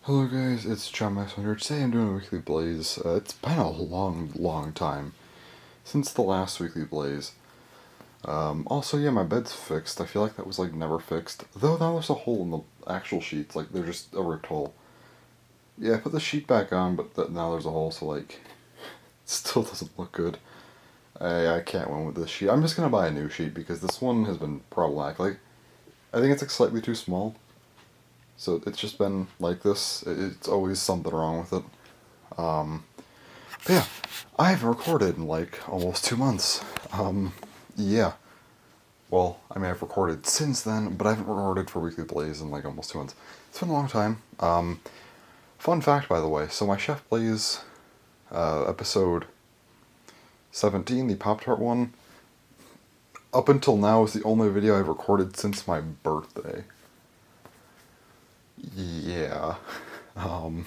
Hello guys, it's John Max here. Today I'm doing a weekly Blaze. It's been a long time since the last weekly Blaze. Also, yeah, my bed's fixed. I feel like that was like never fixed. Though now there's a hole in the actual sheets, like they're just a ripped hole. Yeah, I put the sheet back on, but now there's a hole, so like, it still doesn't look good. I can't win with this sheet. I'm just gonna buy a new sheet because this one has been problematic. Like, I think it's like slightly too small. So it's just been like this. It's always something wrong with it. Um, But yeah, I haven't recorded in like almost 2 months. Yeah. Well, I mean, I've recorded since then, but I haven't recorded for Weekly Blaze in like almost 2 months. It's been a long time. Fun fact, by the way. So my Chef Blaze episode 17, the Pop Tart one, up until now is the only video I've recorded since my birthday. Yeah. Um,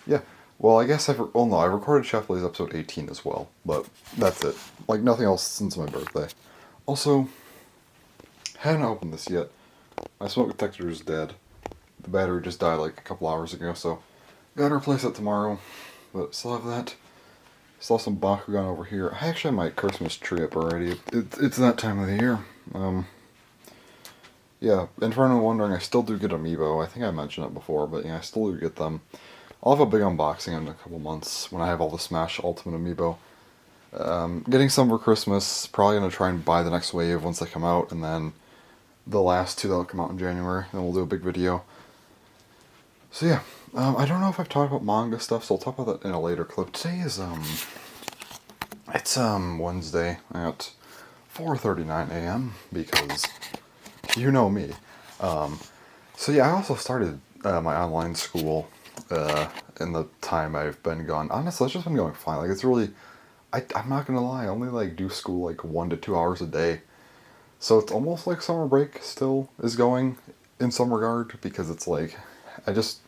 yeah. Well, I guess I recorded Chef Blaze episode 18 as well, but that's it. Like, nothing else since my birthday. Also, haven't opened this yet. My smoke detector is dead. The battery just died like a couple hours ago, so gotta replace it tomorrow. But still have that. Still have some Bakugan over here. I actually have my Christmas tree up already. It's that time of the year. Yeah, and for anyone wondering, I still do get Amiibo. I think I mentioned it before, but yeah, I still do get them. I'll have a big unboxing in a couple months when I have all the Smash Ultimate Amiibo. Getting some for Christmas. Probably gonna try and buy the next wave once they come out, and then the last two that'll come out in January. Then we'll do a big video. So yeah, I don't know if I've talked about manga stuff, so I'll talk about that in a later clip. Today is it's Wednesday at 4:39 a.m. because you know me. So yeah, I also started my online school in the time I've been gone. Honestly, it's just been going fine. Like, it's really, I'm not gonna lie, I only like do school like 1 to 2 hours a day. So it's almost like summer break still is going in some regard, because it's like I just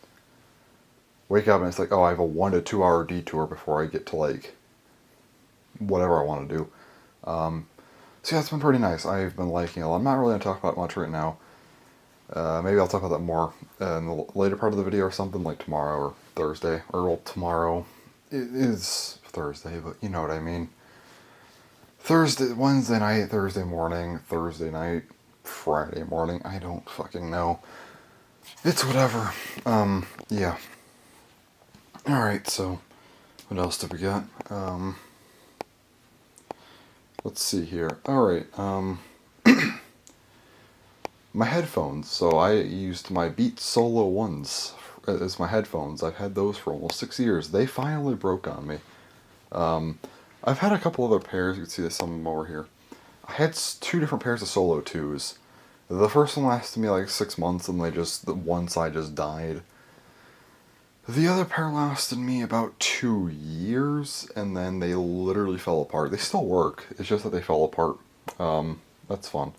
wake up and it's like, oh, I have a 1 to 2 hour detour before I get to like whatever I want to do. So yeah, it's been pretty nice. I've been liking it a lot. I'm not really gonna talk about much right now. Maybe I'll talk about that more in the later part of the video or something, like tomorrow or Thursday. Or, well, tomorrow it is Thursday, but you know what I mean. Thursday, Wednesday night, Thursday morning, Thursday night, Friday morning. I don't fucking know. It's whatever. Yeah. Alright, so what else did we got? Let's see here. Alright, my headphones. So I used my Beats Solo 1s as my headphones. I've had those for almost 6 years. They finally broke on me. I've had a couple other pairs. You can see some of them over here. I had two different pairs of Solo 2s. The first one lasted me like 6 months, and the one side just died. The other pair lasted me about 2 years, and then they literally fell apart. They still work, it's just that they fell apart. That's fun.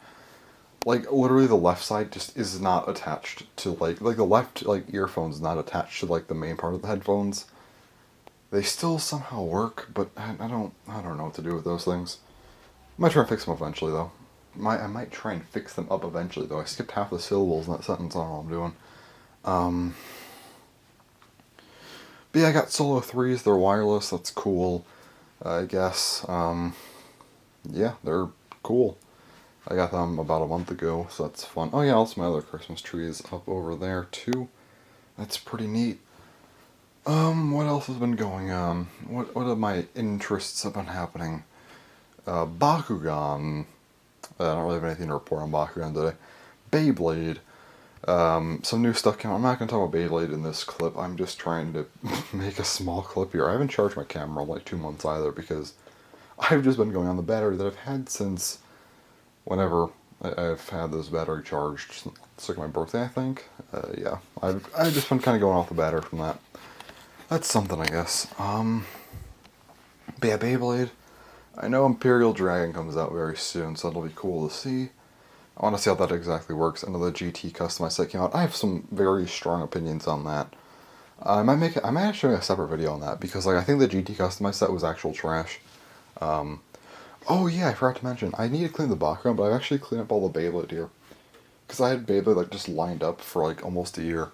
Like, literally the left side just is not attached to, like the left, like, earphone's not attached to, like, the main part of the headphones. They still somehow work, but I don't know what to do with those things. I might try and fix them eventually, though. I might try and fix them up eventually, though. I skipped half the syllables in that sentence. I don't know what I'm doing. But yeah, I got Solo 3s. They're wireless. That's cool, I guess. Yeah, they're cool. I got them about a month ago, so that's fun. Oh yeah, also my other Christmas tree is up over there, too. That's pretty neat. What else has been going on? What of my interests have been happening? Bakugan. I don't really have anything to report on Bakugan today. Beyblade. Some new stuff came out. I'm not going to talk about Beyblade in this clip. I'm just trying to make a small clip here. I haven't charged my camera in like 2 months either, because I've just been going on the battery that I've had since whenever I've had this battery charged. It's like my birthday, I think. Yeah. I've just been kind of going off the battery from that. That's something, I guess. But yeah, Beyblade. I know Imperial Dragon comes out very soon, so that'll be cool to see. I want to see how that exactly works. I know the GT customized set came out. I have some very strong opinions on that. I might actually make a separate video on that, because like I think the GT customized set was actual trash. Oh yeah, I forgot to mention, I need to clean the background, but I've actually cleaned up all the Beyblade here. Because I had Beyblade like just lined up for like almost a year.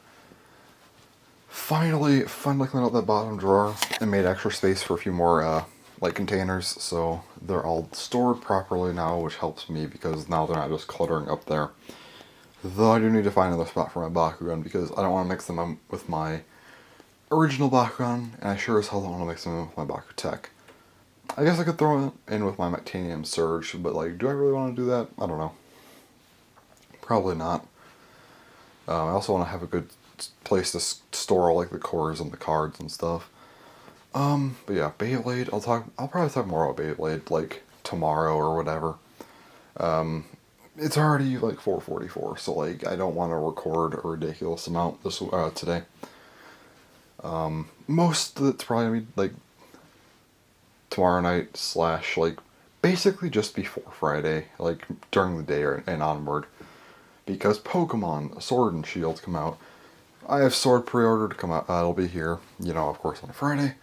Finally cleaned out that bottom drawer and made extra space for a few more like containers, so they're all stored properly now, which helps me because now they're not just cluttering up there. Though I do need to find another spot for my Bakugan because I don't want to mix them up with my original Bakugan, and I sure as hell don't want to mix them in with my Bakutech. I guess I could throw it in with my Mectanium Surge, but like, do I really want to do that? I don't know. Probably not. I also want to have a good place to store all like the cores and the cards and stuff. But yeah, Beyblade. I'll probably talk more about Beyblade like tomorrow or whatever. It's already like 4:44, so like I don't want to record a ridiculous amount this today. Most of it's probably gonna be like tomorrow night slash like basically just before Friday, like during the day and onward, because Pokemon Sword and Shield come out. I have Sword pre-ordered to come out. It'll be here, of course, on Friday.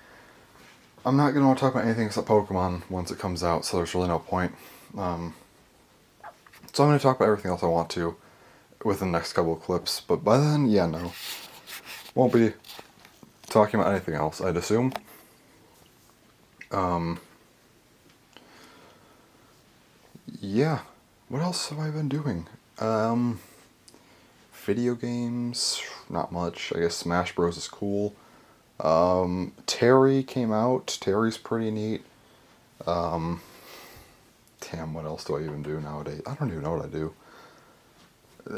I'm not gonna want to talk about anything except Pokemon once it comes out, so there's really no point. So I'm gonna talk about everything else I want to within the next couple of clips. But by then, yeah, no, won't be talking about anything else, I'd assume. Yeah. What else have I been doing? Video games, not much. I guess Smash Bros is cool. Terry came out. Terry's pretty neat. Damn, what else do I even do nowadays? I don't even know what I do.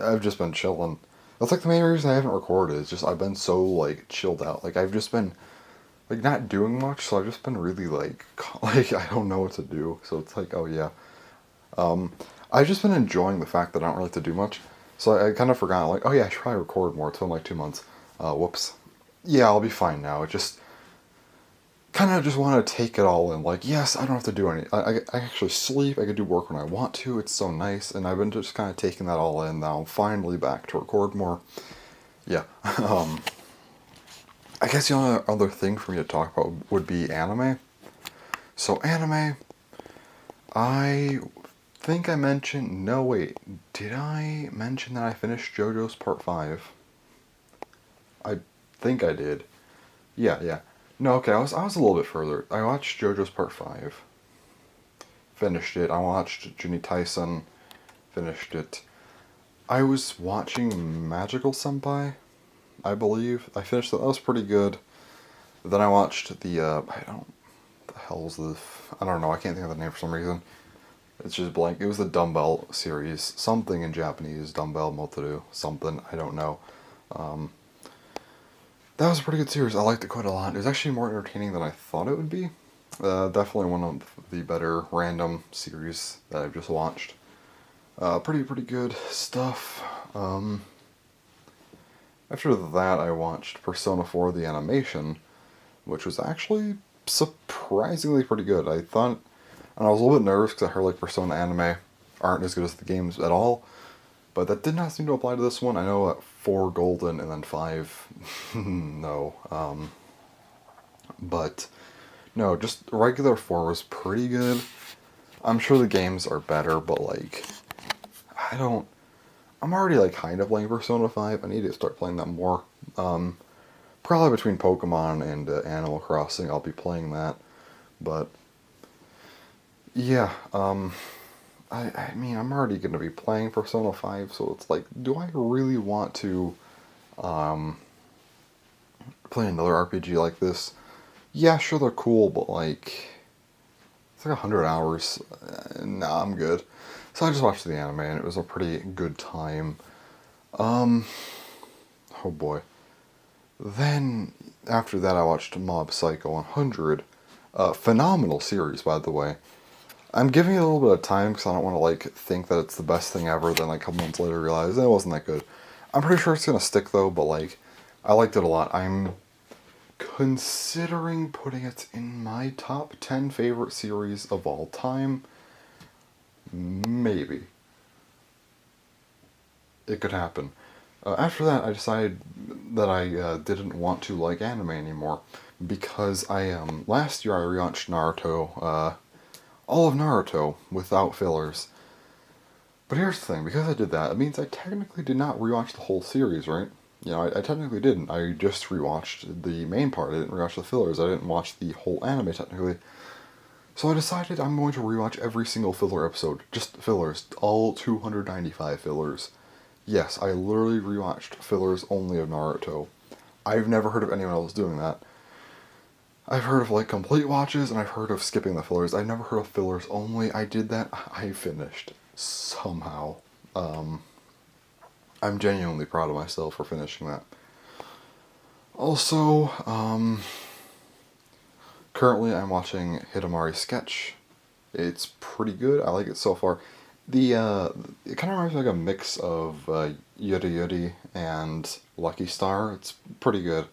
I've just been chilling. That's like the main reason I haven't recorded. Is just I've been so like chilled out. Like I've just been like not doing much, so I've just been really like like I don't know what to do. So it's like, oh yeah. I've just been enjoying the fact that I don't really have to do much. So I kind of forgot, like, oh yeah, I should probably record more. It's been like 2 months. Whoops. Yeah, I'll be fine now. It just kind of just want to take it all in. Like, yes, I don't have to do any. I actually sleep. I can do work when I want to. It's so nice, and I've been just kind of taking that all in. Now I'm finally back to record more. Yeah. I guess the only other thing for me to talk about would be anime. So anime, I think I mentioned. No, wait. Did I mention that I finished JoJo's Part 5? I think I did. Yeah, yeah. No, okay, I was a little bit further. I watched JoJo's Part 5. Finished it. I watched Ginny Tyson. Finished it. I was watching Magical Senpai, I believe. I finished that. That was pretty good. Then I watched the, I don't, the hell's the, I don't know, I can't think of the name for some reason. It's just blank. It was the Dumbbell series. Something in Japanese. Dumbbell Motoru. Something. I don't know. That was a pretty good series. I liked it quite a lot. It was actually more entertaining than I thought it would be. Definitely one of the better random series that I've just watched. Pretty good stuff. After that, I watched Persona 4 the animation, which was actually surprisingly pretty good. I thought, and I was a little bit nervous because I heard like Persona anime aren't as good as the games at all, but that did not seem to apply to this one. I know 4 golden and then 5, no. But no, just regular 4 was pretty good. I'm sure the games are better, but like, I don't. I'm already like kind of playing Persona 5. I need to start playing that more. Probably between Pokemon and Animal Crossing, I'll be playing that. But yeah, I mean, I'm already going to be playing Persona 5, so it's like, do I really want to play another RPG like this? Yeah, sure, they're cool, but like, it's like 100 hours. Nah, I'm good. So I just watched the anime, and it was a pretty good time. Oh boy. Then, after that, I watched Mob Psycho 100. Phenomenal series, by the way. I'm giving it a little bit of time because I don't want to like think that it's the best thing ever. Then like a couple months later, realize it wasn't that good. I'm pretty sure it's gonna stick though. But like, I liked it a lot. I'm considering putting it in my top 10 favorite series of all time. Maybe it could happen. After that, I decided that I didn't want to like anime anymore because last year I rewatched Naruto. All of Naruto without fillers. But here's the thing, because I did that, it means I technically did not rewatch the whole series, right? you know, I technically didn't. I just rewatched the main part. I didn't rewatch the fillers. I didn't watch the whole anime technically. So I decided I'm going to rewatch every single filler episode. Just fillers. All 295 fillers. Yes, I literally rewatched fillers only of Naruto. I've never heard of anyone else doing that. I've heard of like complete watches and I've heard of skipping the fillers. I've never heard of fillers only. I did that. I finished somehow. I'm genuinely proud of myself for finishing that. Also, currently I'm watching Hidamari Sketch. It's pretty good. I like it so far. It kind of reminds me like a mix of Yuri Yuri and Lucky Star. It's pretty good.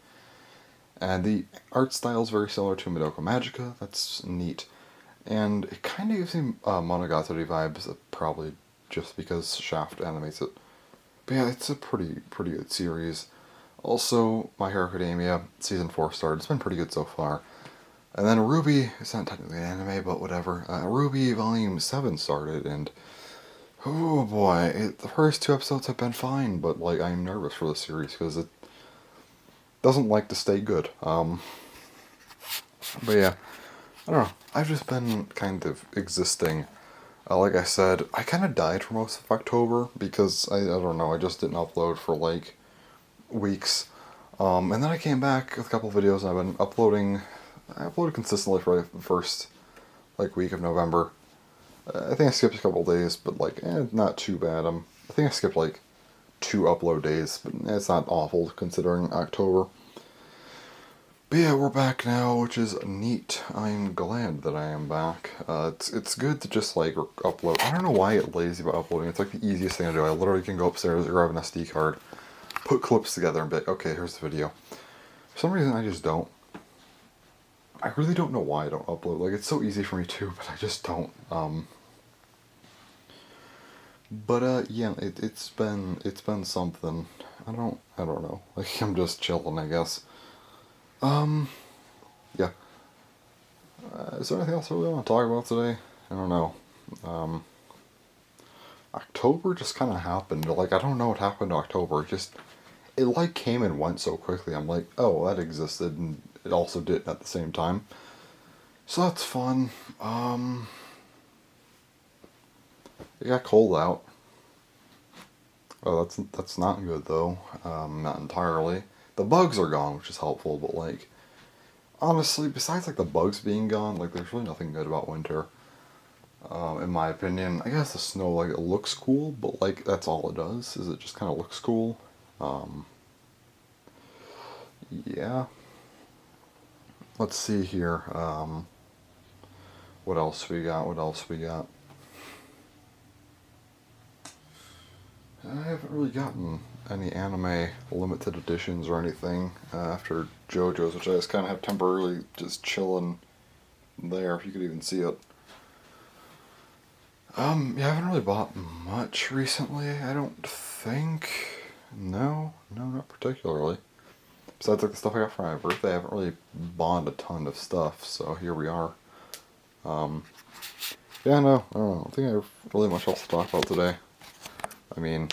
And the art style is very similar to Madoka Magica. That's neat. And it kind of gives me Monogatari vibes, probably just because Shaft animates it. But yeah, it's a pretty good series. Also, My Hero Academia season 4 started. It's been pretty good so far. And then Ruby, it's not technically an anime, but whatever. Ruby Volume 7 started, and oh boy, the first 2 episodes have been fine, but like I'm nervous for the series because it doesn't like to stay good. But yeah, I don't know. I've just been kind of existing. Like I said, I kind of died for most of October because I don't know, I just didn't upload for like weeks. And then I came back with a couple videos and I've been uploading. I uploaded consistently for like, the first like week of November. I think I skipped a couple days, but like, not too bad. I think I skipped like 2 upload days, but it's not awful considering October. But yeah, we're back now, which is neat. I'm glad that I am back. It's good to just like upload. I don't know why I get lazy about uploading. It's like the easiest thing to do. I literally can go upstairs, grab an SD card, put clips together, and be like, okay, here's the video. For some reason, I just don't. I really don't know why I don't upload. Like, it's so easy for me too, but I just don't. But yeah, it's been something. I don't know. Like, I'm just chilling, I guess. Um, yeah. Is there anything else I really want to talk about today? I don't know. Um, October just kind of happened. Like, I don't know what happened to October. It like came and went so quickly. I'm like, oh, that existed, and it also didn't at the same time. So that's fun. It got cold out. Oh, that's not good though. Not entirely. The bugs are gone, which is helpful, but like, honestly, besides like the bugs being gone, like there's really nothing good about winter. In my opinion, I guess the snow like it looks cool, but like that's all it does. Is it just kind of looks cool? Um, yeah. Let's see here. What else we got? What else we got? I haven't really gotten any anime limited editions or anything after JoJo's, which I just kind of have temporarily just chilling there, if you could even see it. Yeah, I haven't really bought much recently, I don't think. No, not particularly. Besides like the stuff I got for my birthday, I haven't really bought a ton of stuff, so here we are. Um, yeah, no, I don't know. I don't think I have really much else to talk about today. I mean,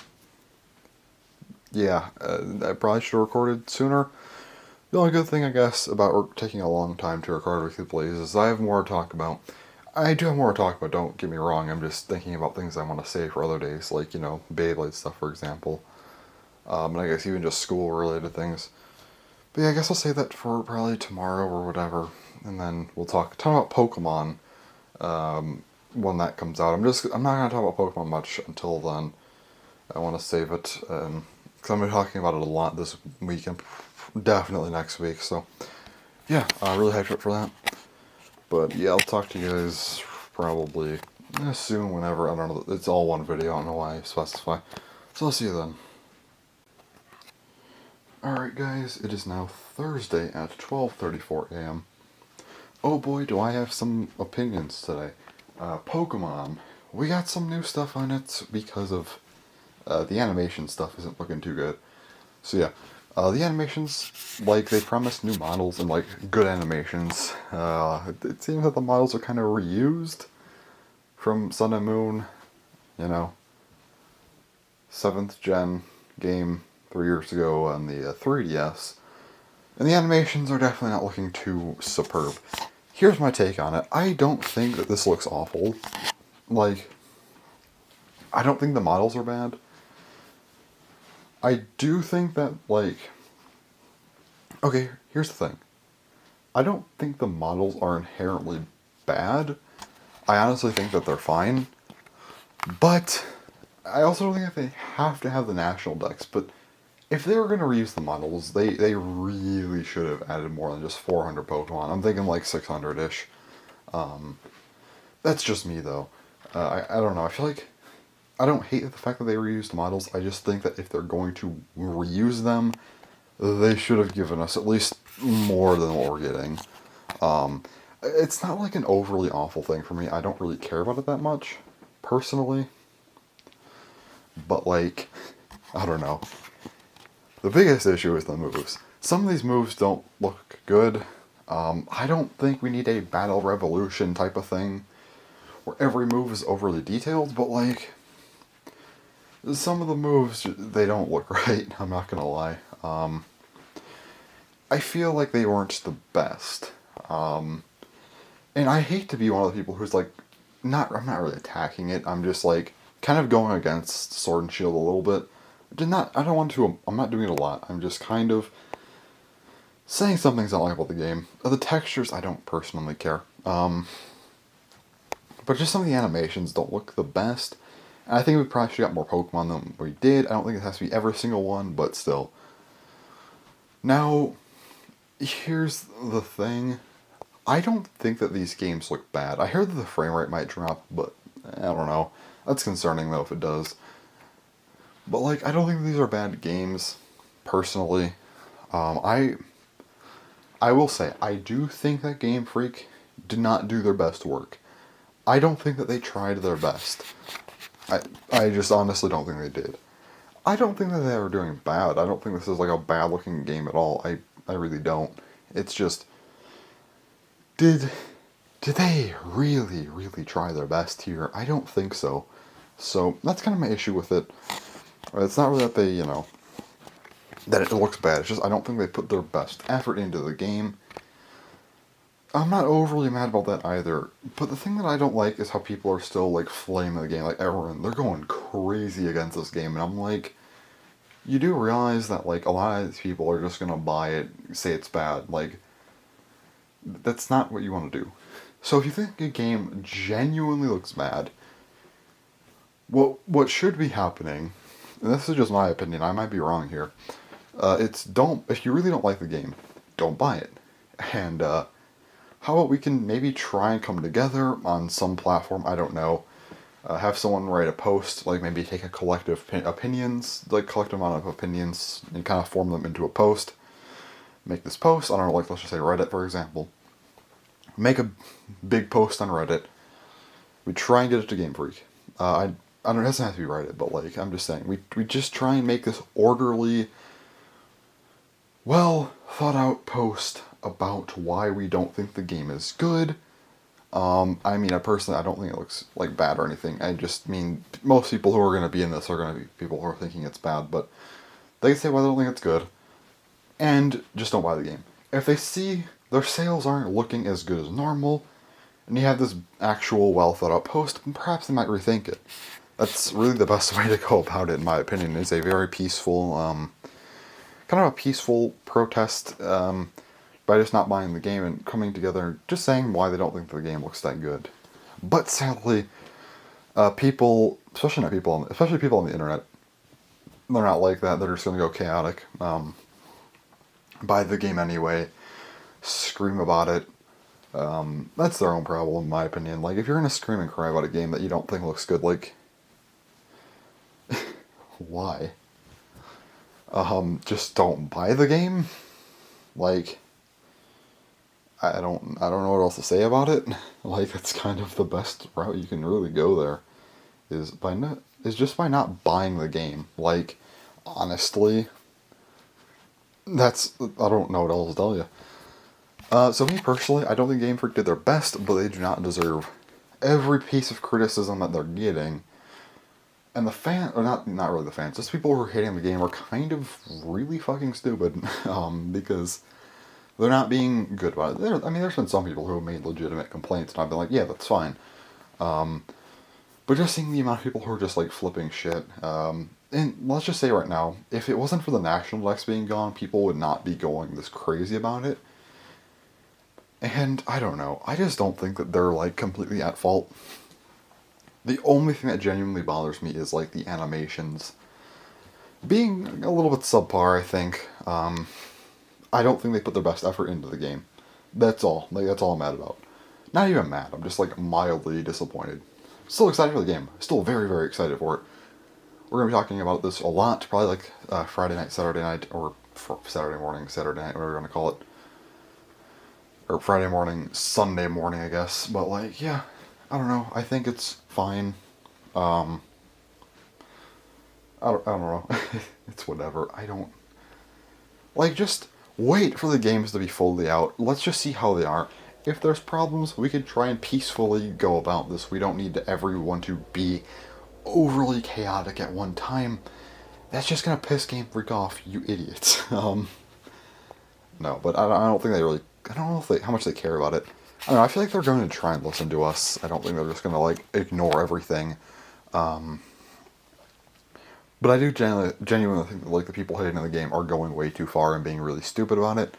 yeah, I probably should have recorded sooner. The only good thing, I guess, about taking a long time to record Weekly Plays is I have more to talk about. I do have more to talk about, don't get me wrong. I'm just thinking about things I want to say for other days, like, you know, Beyblade stuff, for example. And I guess even just school-related things. But yeah, I guess I'll say that for probably tomorrow or whatever. And then we'll talk about Pokemon when that comes out. I'm not going to talk about Pokemon much until then. I want to save it. Because I'm going to be talking about it a lot this week and definitely next week. So, yeah, really hyped up for that. But yeah, I'll talk to you guys probably soon, whenever. I don't know. It's all one video. I don't know why I specify. So I'll see you then. Alright guys, it is now Thursday at 12:34 a.m. Oh boy, do I have some opinions today. Pokemon. We got some new stuff on it because of the animation stuff isn't looking too good. So yeah, the animations, like, they promised new models and like good animations. It seems that the models are kind of reused from Sun and Moon, you know, 7th gen game 3 years ago on the 3DS, and the animations are definitely not looking too superb. Here's my take on it. I don't think that this looks awful. Like, I don't think the models are bad. I do think that, like... Okay, here's the thing. I don't think the models are inherently bad. I honestly think that they're fine. But I also don't think that they have to have the national decks. But if they were going to reuse the models, they really should have added more than just 400 Pokemon. I'm thinking like 600-ish. That's just me, though. I don't know. I feel like... I don't hate the fact that they reused the models. I just think that if they're going to reuse them, they should have given us at least more than what we're getting. It's not like an overly awful thing for me. I don't really care about it that much, personally. But, like, I don't know. The biggest issue is the moves. Some of these moves don't look good. I don't think we need a Battle Revolution type of thing where every move is overly detailed, but, like, some of the moves, they don't look right, I'm not gonna lie. I feel like they weren't the best. And I hate to be one of the people who's like, I'm not really attacking it, I'm just like, kind of going against Sword and Shield a little bit. I'm not doing it a lot, I'm just kind of saying some things I don't like about the game. The textures, I don't personally care. But just some of the animations don't look the best. And I think we probably should have got more Pokemon than we did. I don't think it has to be every single one, but still. Now, here's the thing. I don't think that these games look bad. I heard that the frame rate might drop, but I don't know. That's concerning, though, if it does. But, like, I don't think these are bad games, personally. I will say, I do think that Game Freak did not do their best work. I don't think that they tried their best. I just honestly don't think they did. I don't think that they were doing bad. I don't think this is like a bad looking game at all. I really don't. It's just, did they really, really try their best here? I don't think so. So that's kind of my issue with it. It's not really that they, that it looks bad. It's just I don't think they put their best effort into the game. I'm not overly mad about that either, but the thing that I don't like is how people are still, like, flaming the game, like, everyone, they're going crazy against this game, and I'm like, you do realize that, like, a lot of these people are just gonna buy it, say it's bad, like, that's not what you want to do. So if you think a game genuinely looks bad, what should be happening, and this is just my opinion, I might be wrong here, if you really don't like the game, don't buy it, and, how about we can maybe try and come together on some platform, I don't know. Have someone write a post, like maybe take a collective opinions, like collective amount of opinions, and kind of form them into a post. Make this post, I don't know, like let's just say Reddit, for example. Make a big post on Reddit. We try and get it to Game Freak. I don't know, it doesn't have to be Reddit, but like, I'm just saying, we just try and make this orderly, well thought out post about why we don't think the game is good. I mean, I don't think it looks like bad or anything. I just mean most people who are going to be in this are going to be people who are thinking it's bad, but they can say why they don't think it's good, and just don't buy the game. If they see their sales aren't looking as good as normal, and you have this actual well thought out post, perhaps they might rethink it. That's really the best way to go about it, in my opinion. It's a very peaceful, kind of a peaceful protest, by just not buying the game and coming together, just saying why they don't think the game looks that good. But sadly, people, especially people on the internet, they're not like that. They're just going to go chaotic. Buy the game anyway, scream about it. That's their own problem, in my opinion. Like, if you're going to scream and cry about a game that you don't think looks good, like, why? Just don't buy the game? Like, I don't know what else to say about it. Like, that's kind of the best route you can really go there, is just by not buying the game. Like, honestly, I don't know what else to tell you. So me personally, I don't think Game Freak did their best, but they do not deserve every piece of criticism that they're getting. And the or not really the fans, just people who are hating the game are kind of really fucking stupid, because they're not being good about it. I mean, there's been some people who have made legitimate complaints, and I've been like, yeah, that's fine. But just seeing the amount of people who are just like flipping shit, and let's just say right now, if it wasn't for the National Dex being gone, people would not be going this crazy about it. And I don't know, I just don't think that they're like completely at fault. The only thing that genuinely bothers me is like the animations being a little bit subpar, I think. I don't think they put their best effort into the game. That's all. Like, that's all I'm mad about. Not even mad, I'm just like mildly disappointed. Still excited for the game. Still very, very excited for it. We're going to be talking about this a lot, probably like Friday night, Saturday night, or Saturday morning, Saturday night, whatever we're going to call it. Or Friday morning, Sunday morning, I guess. But like, yeah, I don't know. I think it's fine. I don't know. It's whatever. I don't... Like, just wait for the games to be fully out. Let's just see how they are. If there's problems, we could try and peacefully go about this. We don't need everyone to be overly chaotic at one time. That's just gonna piss Game Freak off, you idiots. No, but I don't think they really... I don't know if how much they care about it. I don't know, I feel like they're going to try and listen to us. I don't think they're just gonna, like, ignore everything. But I do genuinely think that, like, the people hating the game are going way too far and being really stupid about it.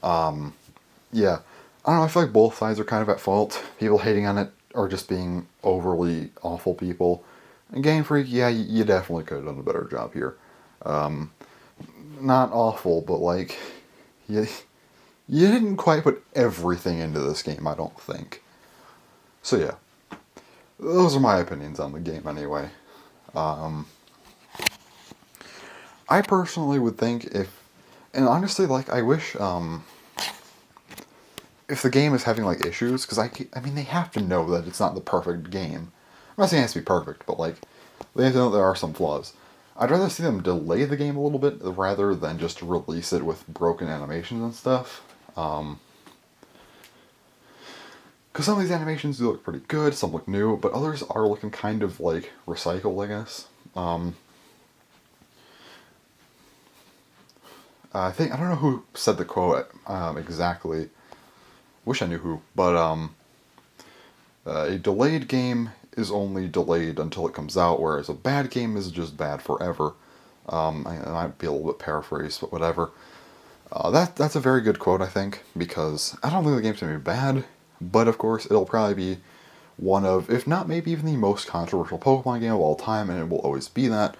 Yeah. I don't know, I feel like both sides are kind of at fault. People hating on it are just being overly awful people. And Game Freak, yeah, you definitely could have done a better job here. Not awful, but, like, you didn't quite put everything into this game, I don't think. So, yeah. Those are my opinions on the game, anyway. I personally would think and honestly, like, I wish, if the game is having, like, issues, because I mean, they have to know that it's not the perfect game. I'm not saying it has to be perfect, but, like, they have to know there are some flaws. I'd rather see them delay the game a little bit rather than just release it with broken animations and stuff. Because some of these animations do look pretty good, some look new, but others are looking kind of, like, recycled, I guess. I don't know who said the quote exactly. Wish I knew who, but a delayed game is only delayed until it comes out, whereas a bad game is just bad forever. I might be a little bit paraphrased, but whatever. That's a very good quote, I think, because I don't think the game's gonna be bad, but of course it'll probably be one of, if not maybe even the most controversial Pokemon game of all time, and it will always be that.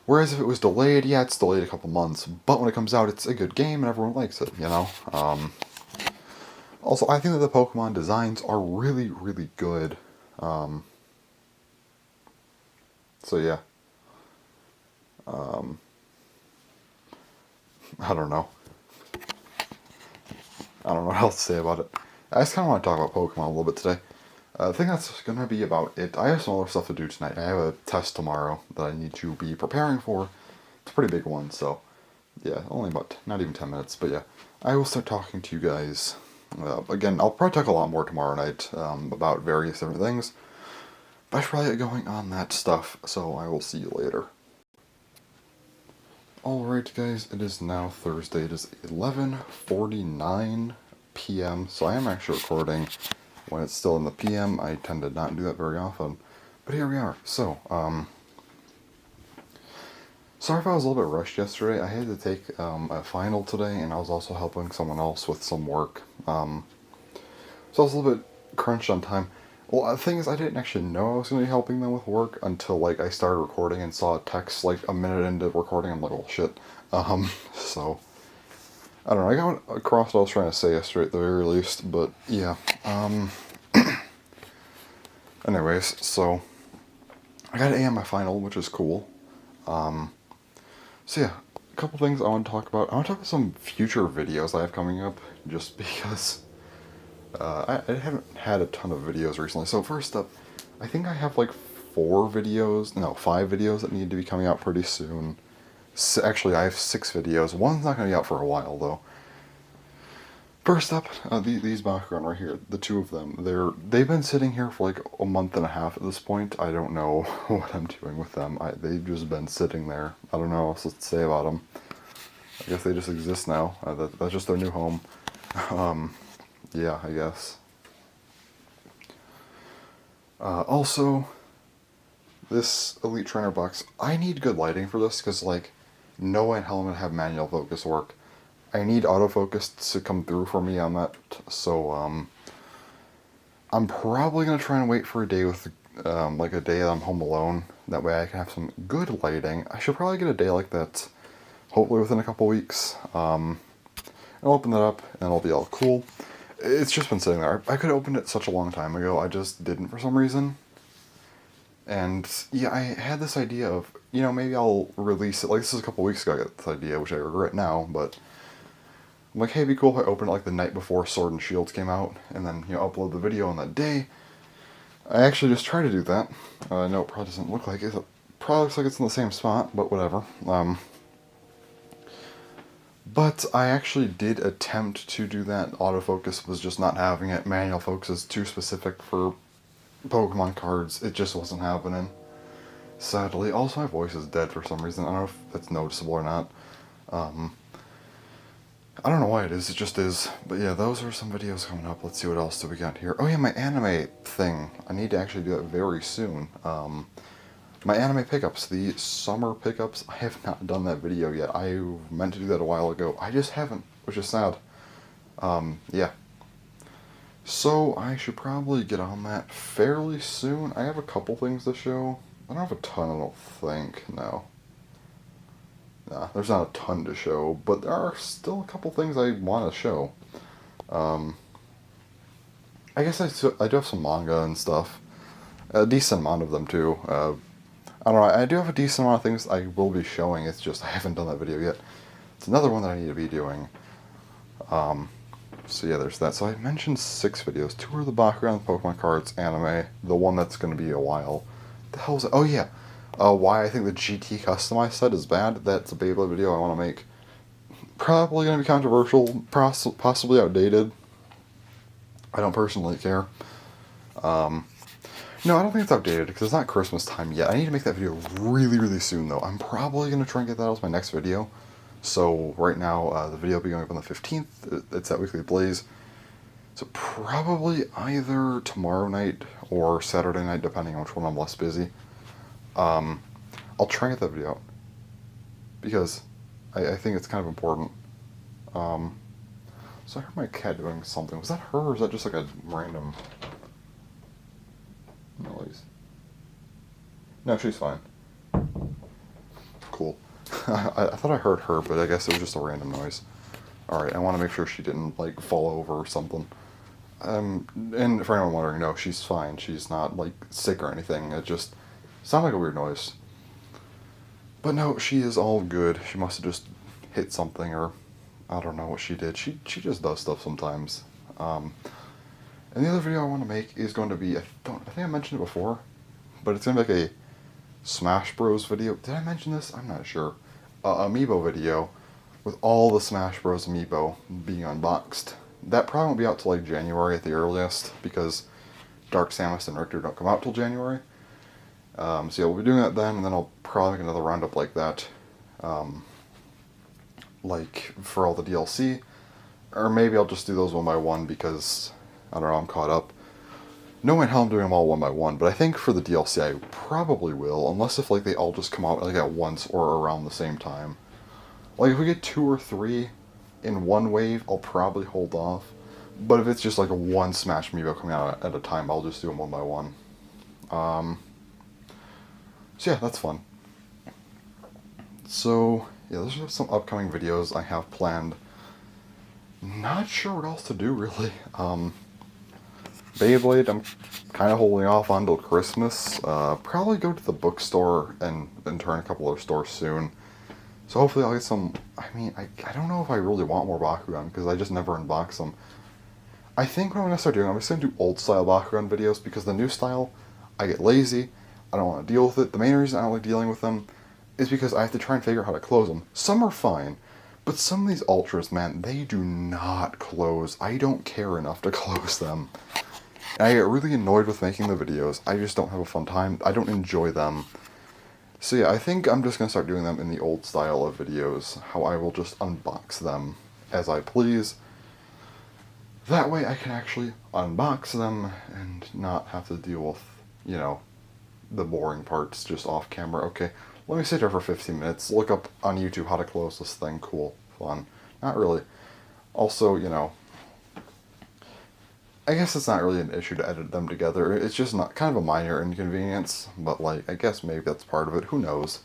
Whereas if it was delayed, yeah, it's delayed a couple months, but when it comes out, it's a good game and everyone likes it, you know? Also, I think that the Pokemon designs are really, really good. So yeah. I don't know. I don't know what else to say about it. I just kind of want to talk about Pokemon a little bit today. I think that's going to be about it. I have some other stuff to do tonight. I have a test tomorrow that I need to be preparing for. It's a pretty big one, so yeah, only about, not even 10 minutes, but yeah. I will start talking to you guys. Again, I'll probably talk a lot more tomorrow night about various different things. But I should probably get going on that stuff, so I will see you later. Alright guys, it is now Thursday. It is 11:49 p.m. So I am actually recording when it's still in the p.m. I tend to not do that very often. But here we are. So, sorry if I was a little bit rushed yesterday. I had to take a final today, and I was also helping someone else with some work. So I was a little bit crunched on time. Well, the thing is, I didn't actually know I was going to be helping them with work until, like, I started recording and saw a text, like, a minute into recording. I'm like, oh, shit. So, I don't know. I got across what I was trying to say yesterday at the very least, but, yeah. Anyways, so, I got an A on my final, which is cool. So, yeah, a couple things I want to talk about. I want to talk about some future videos I have coming up, just because... I haven't had a ton of videos recently. So first up, I think I have like 5 videos that need to be coming out pretty soon. Actually, I have 6 videos. One's not going to be out for a while, though. First up, these Bakugan right here, the two of them, they've been sitting here for like a month and a half at this point. I don't know what I'm doing with them. They've just been sitting there. I don't know what else to say about them. I guess they just exist now. That's just their new home. Yeah, I guess. Also, this Elite Trainer box, I need good lighting for this because, like, no way in hell I'm going to have manual focus work. I need autofocus to come through for me on that, so, I'm probably going to try and wait for a day with, like a day that I'm home alone. That way I can have some good lighting. I should probably get a day like that, hopefully within a couple weeks. I'll open that up, and it'll be all cool. It's just been sitting there. I could have opened it such a long time ago, I just didn't for some reason. And, yeah, I had this idea of, maybe I'll release it. Like, this is a couple weeks ago I got this idea, which I regret now, but I'm like, hey, it'd be cool if I opened it like the night before Sword and Shields came out, and then, upload the video on that day. I actually just tried to do that. I know it probably doesn't look like it. It probably looks like it's in the same spot, but whatever. But I actually did attempt to do that. Autofocus was just not having it. Manual focus is too specific for Pokemon cards. It just wasn't happening. Sadly. Also, my voice is dead for some reason. I don't know if that's noticeable or not. I don't know why it is. It just is. But yeah, those are some videos coming up. Let's see what else do we got here. Oh yeah, my anime thing. I need to actually do that very soon. My anime pickups, the summer pickups, I have not done that video yet. I meant to do that a while ago. I just haven't, which is sad. Yeah. So I should probably get on that fairly soon. I have a couple things to show. I don't have a ton, I don't think. No. Nah, there's not a ton to show, but there are still a couple things I want to show. I guess I do have some manga and stuff. A decent amount of them, too. I don't know, I do have a decent amount of things I will be showing, it's just I haven't done that video yet. It's another one that I need to be doing. So yeah, there's that. So I mentioned 6 videos. 2 are the Bakugan Pokemon cards anime. The one that's going to be a while. The hell's it? Oh yeah. Why I think the GT customized set is bad. That's a Beyblade video I want to make. Probably going to be controversial. Possibly outdated. I don't personally care. No, I don't think it's outdated because it's not Christmas time yet. I need to make that video really, really soon though. I'm probably going to try and get that out as my next video. So right now, the video will be going up on the 15th. It's at Weekly Blaze. So probably either tomorrow night or Saturday night, depending on which one I'm less busy. I'll try and get that video out. Because I think it's kind of important. So I heard my cat doing something. Was that her or was that just like a random noise? No, she's fine. Cool. I thought I heard her, but I guess it was just a random noise. Alright, I want to make sure she didn't, like, fall over or something. And for anyone wondering, no, she's fine. She's not, like, sick or anything. It just sounded like a weird noise. But no, she is all good. She must have just hit something, or I don't know what she did. She just does stuff sometimes. And the other video I want to make is going to be, I think I mentioned it before, but it's going to be like a Smash Bros video. Did I mention this? I'm not sure. Amiibo video with all the Smash Bros amiibo being unboxed. That probably won't be out till like January at the earliest because Dark Samus and Richter don't come out till January. So yeah, we'll be doing that then, and then I'll probably make another roundup like that, like for all the DLC, or maybe I'll just do those one by one because I don't know, I'm caught up. No way in hell I'm doing them all one by one, but I think for the DLC I probably will, unless if like they all just come out like at once or around the same time. Like if we get 2 or 3 in one wave, I'll probably hold off. But if it's just like a one Smash Amiibo coming out at a time, I'll just do them one by one. So yeah, that's fun. So yeah, those are some upcoming videos I have planned. Not sure what else to do really. Beyblade, I'm kind of holding off on till Christmas. Probably go to the bookstore and turn a couple other stores soon. So hopefully I'll get some. I mean, I don't know if I really want more Bakugan because I just never unbox them. I think what I'm going to start doing, I'm just going to do old style Bakugan videos because the new style, I get lazy. I don't want to deal with it. The main reason I don't like dealing with them is because I have to try and figure out how to close them. Some are fine, But some of these ultras, man, they do not close. I don't care enough to close them. And I get really annoyed with making the videos. I just don't have a fun time. I don't enjoy them. So yeah, I think I'm just going to start doing them in the old style of videos, how I will just unbox them as I please. That way I can actually unbox them and not have to deal with, you know, the boring parts just off camera. Okay, let me sit here for 15 minutes, look up on YouTube how to close this thing. Cool, fun. Not really. Also, you know, I guess it's not really an issue to edit them together. It's just not kind of a minor inconvenience, but like, I guess maybe that's part of it. Who knows?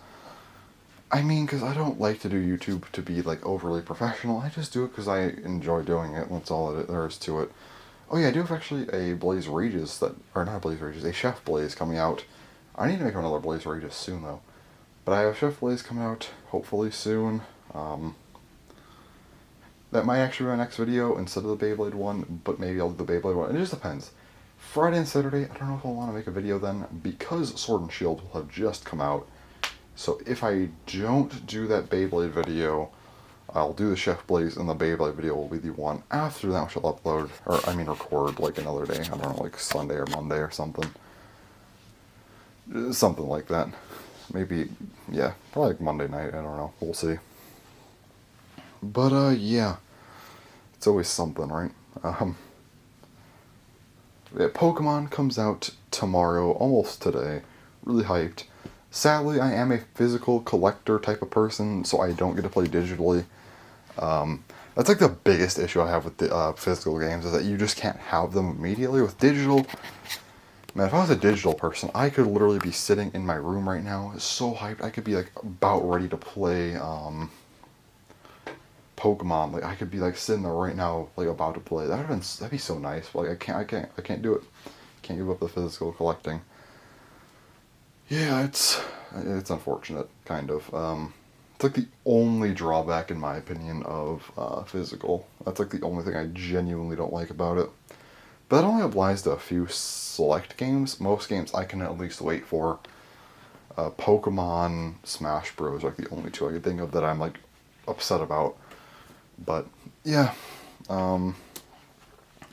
I mean, because I don't like to do YouTube to be like overly professional. I just do it because I enjoy doing it. That's all there is to it. Oh yeah, I do have actually a Blaze Rages or not Blaze Rages, a Chef Blaze coming out. I need to make another Blaze Rages soon though. But I have Chef Blaze coming out hopefully soon. That might actually be my next video instead of the Beyblade one, but maybe I'll do the Beyblade one. It just depends. Friday and Saturday, I don't know if I'll want to make a video then, because Sword and Shield will have just come out. So if I don't do that Beyblade video, I'll do the Chef Blaze, and the Beyblade video will be the one after that, which I'll upload, or I mean record, like another day. I don't know, like Sunday or Monday or something. Something like that. Maybe, yeah, probably like Monday night, I don't know. We'll see. But, yeah. It's always something, right? Yeah, Pokemon comes out tomorrow, almost today. Really hyped. Sadly, I am a physical collector type of person, so I don't get to play digitally. That's like the biggest issue I have with the, physical games, is that you just can't have them immediately. With digital, man, if I was a digital person, I could literally be sitting in my room right now, so hyped. I could be like about ready to play Pokemon. Like I could be like sitting there right now, like about to play. That'd be so nice. But, like I can't do it. Can't give up the physical collecting. Yeah, it's unfortunate, kind of. It's like the only drawback, in my opinion, of physical. That's like the only thing I genuinely don't like about it. But that only applies to a few select games. Most games I can at least wait for. Pokemon, Smash Bros. Are like the only two I can think of that I'm like upset about. But yeah,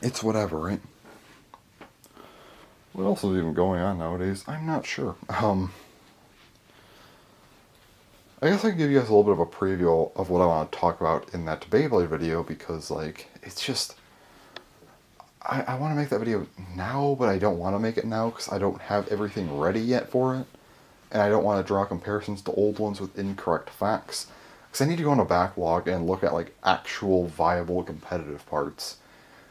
it's whatever, right? What else is even going on nowadays? I'm not sure. I guess I can give you guys a little bit of a preview of what I want to talk about in that Beyblade video, because like it's just I want to make that video now, but I don't want to make it now because I don't have everything ready yet for it, and I don't want to draw comparisons to old ones with incorrect facts. Because I need to go on a backlog and look at like actual viable competitive parts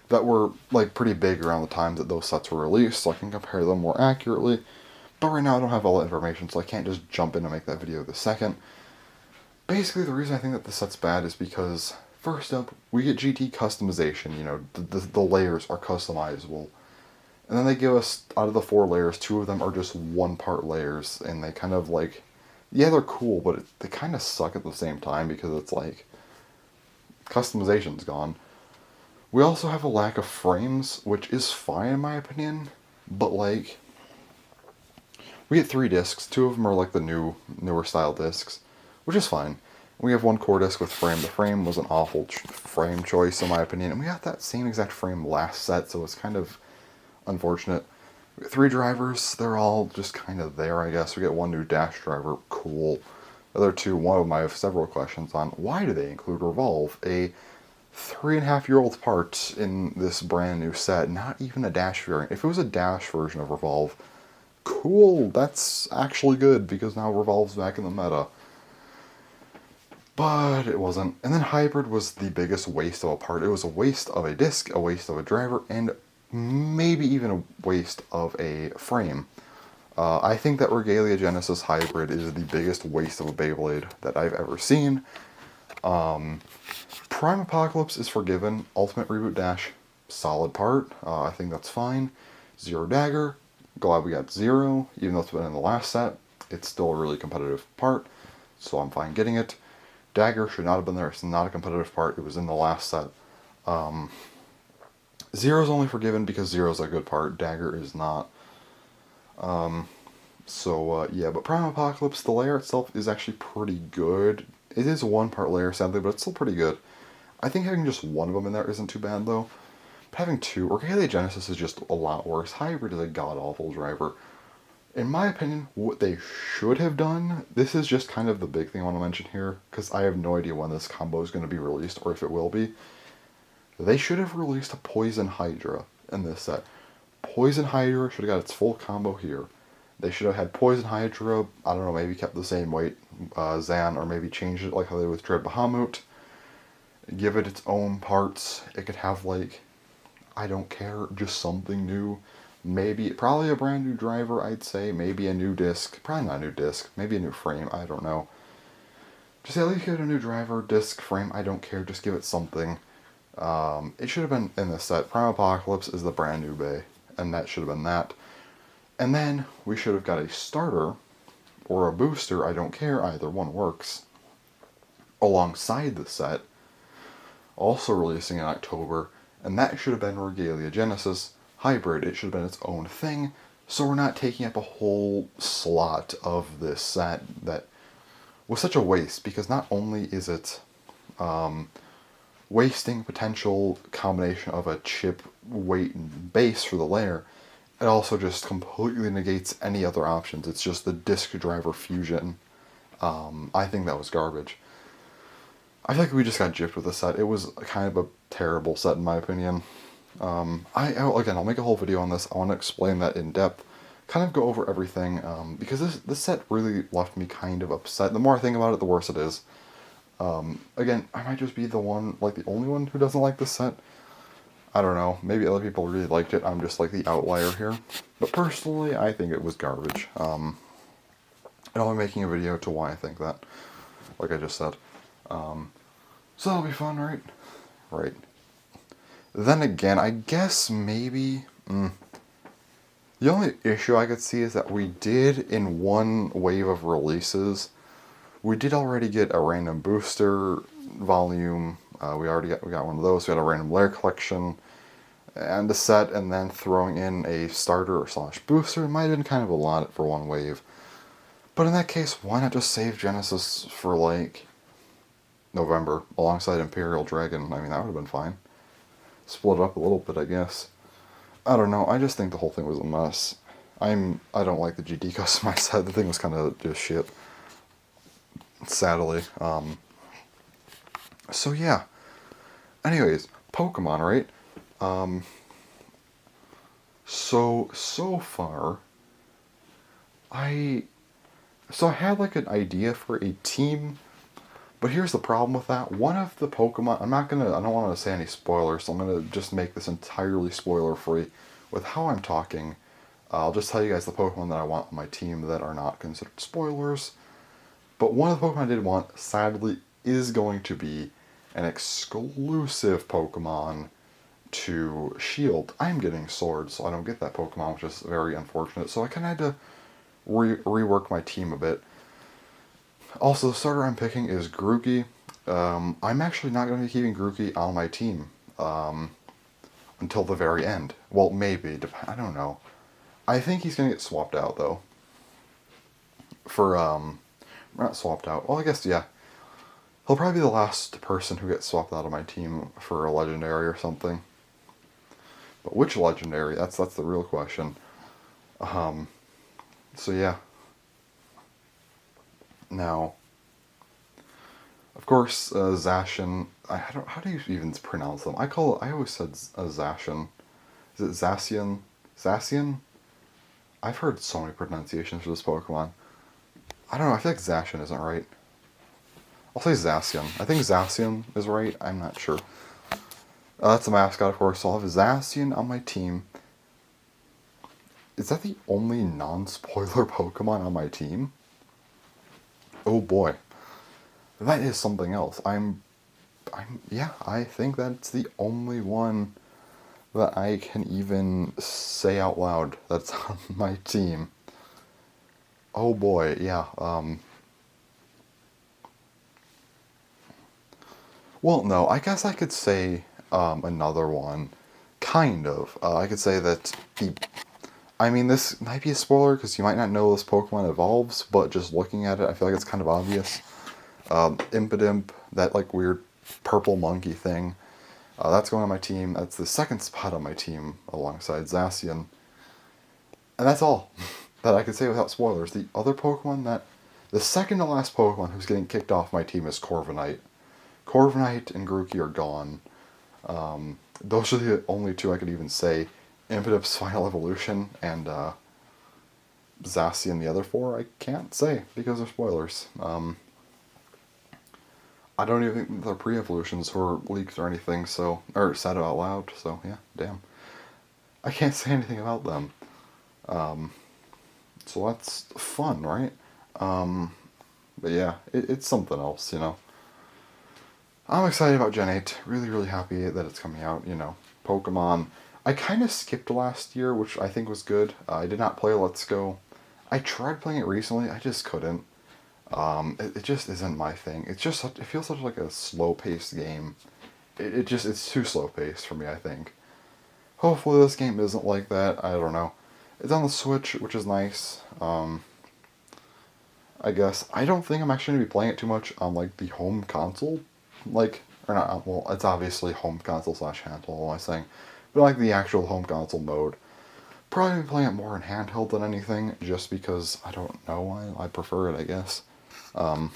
that were like pretty big around the time that those sets were released, so I can compare them more accurately. But right now I don't have all that information, so I can't just jump in and make that video the second. Basically, the reason I think that the set's bad is because, first up, we get GT customization. You know, the layers are customizable. And then they give us, out of the 4 layers, 2 of them are just one-part layers, and they kind of like, yeah, they're cool, but they kind of suck at the same time, because it's like, customization's gone. We also have a lack of frames, which is fine in my opinion, but like, we get 3 discs, 2 of them are like the newer style discs, which is fine. We have 1 core disc with frame. The frame was an awful frame choice in my opinion, and we got that same exact frame last set, so it's kind of unfortunate. We got 3 drivers, they're all just kind of there, I guess. We get 1 new dash driver, cool. The other 2, one of them I have several questions on. Why do they include Revolve, a 3.5-year-old part in this brand new set? Not even a dash variant. If it was a dash version of Revolve, cool, that's actually good, because now Revolve's back in the meta. But it wasn't. And then Hybrid was the biggest waste of a part. It was a waste of a disc, a waste of a driver, and maybe even a waste of a frame. I think that Regalia Genesis Hybrid is the biggest waste of a Beyblade that I've ever seen. Prime Apocalypse is forgiven. Ultimate Reboot Dash, solid part. I think that's fine. Zero Dagger, glad we got Zero. Even though it's been in the last set, it's still a really competitive part, so I'm fine getting it. Dagger should not have been there. It's not a competitive part. It was in the last set. Zero's only forgiven because Zero's a good part. Dagger is not. Yeah, but Prime Apocalypse, the layer itself is actually pretty good. It is 1 part layer, sadly, but it's still pretty good. I think having just one of them in there isn't too bad, though. But having two, Regalia Genesis is just a lot worse. Hybrid is a god-awful driver. In my opinion, what they should have done, this is just kind of the big thing I want to mention here, because I have no idea when this combo is going to be released, or if it will be. They should have released a Poison Hydra in this set. Poison Hydra should have got its full combo here. They should have had Poison Hydra, I don't know, maybe kept the same weight, Zan, or maybe changed it like how they did with Dread Bahamut. Give it its own parts. It could have, like, I don't care, just something new. Maybe, probably a brand new driver, I'd say. Maybe a new disc. Probably not a new disc. Maybe a new frame, I don't know. Just at least get a new driver, disc, frame, I don't care, just give it something. It should have been in this set. Prime Apocalypse is the brand new Bay, and that should have been that. And then we should have got a starter, or a booster, I don't care, either one works, alongside the set, also releasing in October, and that should have been Regalia Genesis Hybrid. It should have been its own thing, so we're not taking up a whole slot of this set that was such a waste, because not only is it wasting potential combination of a chip, weight, and base for the layer, it also just completely negates any other options. It's just the disc driver fusion. I think that was garbage. I feel like we just got gypped with the set. It was kind of a terrible set in my opinion. Again, I'll make a whole video on this. I want to explain that in depth, kind of go over everything, because this set really left me kind of upset. The more I think about it, the worse it is. Again, I might just be the one, like the only one who doesn't like this set. I don't know, maybe other people really liked it, I'm just like the outlier here. But personally, I think it was garbage. And I'll be making a video to why I think that, like I just said. So that'll be fun, right? Right. Then again, I guess maybe... The only issue I could see is that we did, in one wave of releases, we did already get a random booster volume. We got one of those. We had a random lair collection and a set, and then throwing in a starter / booster. It might have been kind of a lot for one wave. But in that case, why not just save Genesis for, like, November, alongside Imperial Dragon? I mean, that would have been fine. Split it up a little bit, I guess. I don't know, I just think the whole thing was a mess. I don't like the GD customized set. The thing was kind of just shit. Sadly. So yeah. Anyways, Pokemon, right? So far, I had like an idea for a team, but here's the problem with that. One of the Pokemon, I don't want to say any spoilers, so I'm gonna just make this entirely spoiler free with how I'm talking. I'll just tell you guys the Pokemon that I want on my team that are not considered spoilers. But one of the Pokemon I did want, sadly, is going to be an exclusive Pokemon to Shield. I'm getting Sword, so I don't get that Pokemon, which is very unfortunate. So I kind of had to rework my team a bit. Also, the starter I'm picking is Grookey. I'm actually not going to be keeping Grookey on my team until the very end. Well, maybe. I don't know. I think he's going to get swapped out, though. For, not swapped out. Well, I guess, yeah. He'll probably be the last person who gets swapped out of my team for a legendary or something. But which legendary? That's the real question. So yeah. Now, of course, Zacian. How do you even pronounce them? I always said Zacian. Is it Zacian? Zacian? I've heard so many pronunciations for this Pokemon. I don't know. I feel like Zacian isn't right. I'll say Zacian. I think Zacian is right. I'm not sure. That's the mascot, of course. So I'll have Zacian on my team. Is that the only non-spoiler Pokemon on my team? Oh boy. That is something else. Yeah, I think that's the only one that I can even say out loud that's on my team. Oh boy, yeah, well, no, I guess I could say, another one. Kind of. I could say that I mean, this might be a spoiler, because you might not know this Pokemon evolves, but just looking at it, I feel like it's kind of obvious. Impidimp, that like weird purple monkey thing. That's going on my team. That's the second spot on my team alongside Zacian. And that's all that I can say without spoilers. The other Pokemon that. The second to last Pokemon who's getting kicked off my team is Corviknight. Corviknight and Grookey are gone. Those are the only two I could even say. Impidip's final evolution and Zacian, the other four, I can't say because of spoilers. I don't even think they're pre-evolutions or leaked or anything, so, or said out loud, so yeah, damn. I can't say anything about them. So that's fun, right? But yeah, it's something else, you know. I'm excited about Gen 8. Really, really happy that it's coming out, you know. Pokemon. I kind of skipped last year, which I think was good. I did not play Let's Go. I tried playing it recently, I just couldn't. It just isn't my thing. It's just it feels such like a slow-paced game. It's too slow-paced for me, I think. Hopefully this game isn't like that. I don't know. It's on the Switch, which is nice. I guess I don't think I'm actually gonna be playing it too much on like the home console, like or not. Well, it's obviously home console slash handheld. What am I saying? But like the actual home console mode. Probably be playing it more in handheld than anything, just because I don't know. I prefer it, I guess. But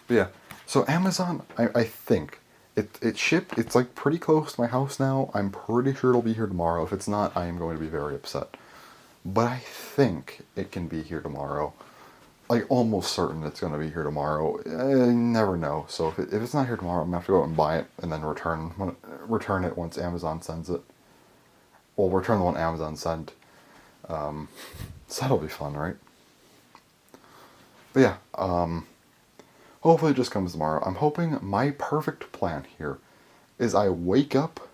yeah, so Amazon, I think it shipped. It's like pretty close to my house now. I'm pretty sure it'll be here tomorrow. If it's not, I am going to be very upset. But I think it can be here tomorrow. Like almost certain it's going to be here tomorrow. I never know. So if it's not here tomorrow, I'm gonna have to go out and buy it and then return it once Amazon sends it. Well, return the one Amazon sent. So that'll be fun, right? But yeah, hopefully it just comes tomorrow. I'm hoping my perfect plan here is I wake up,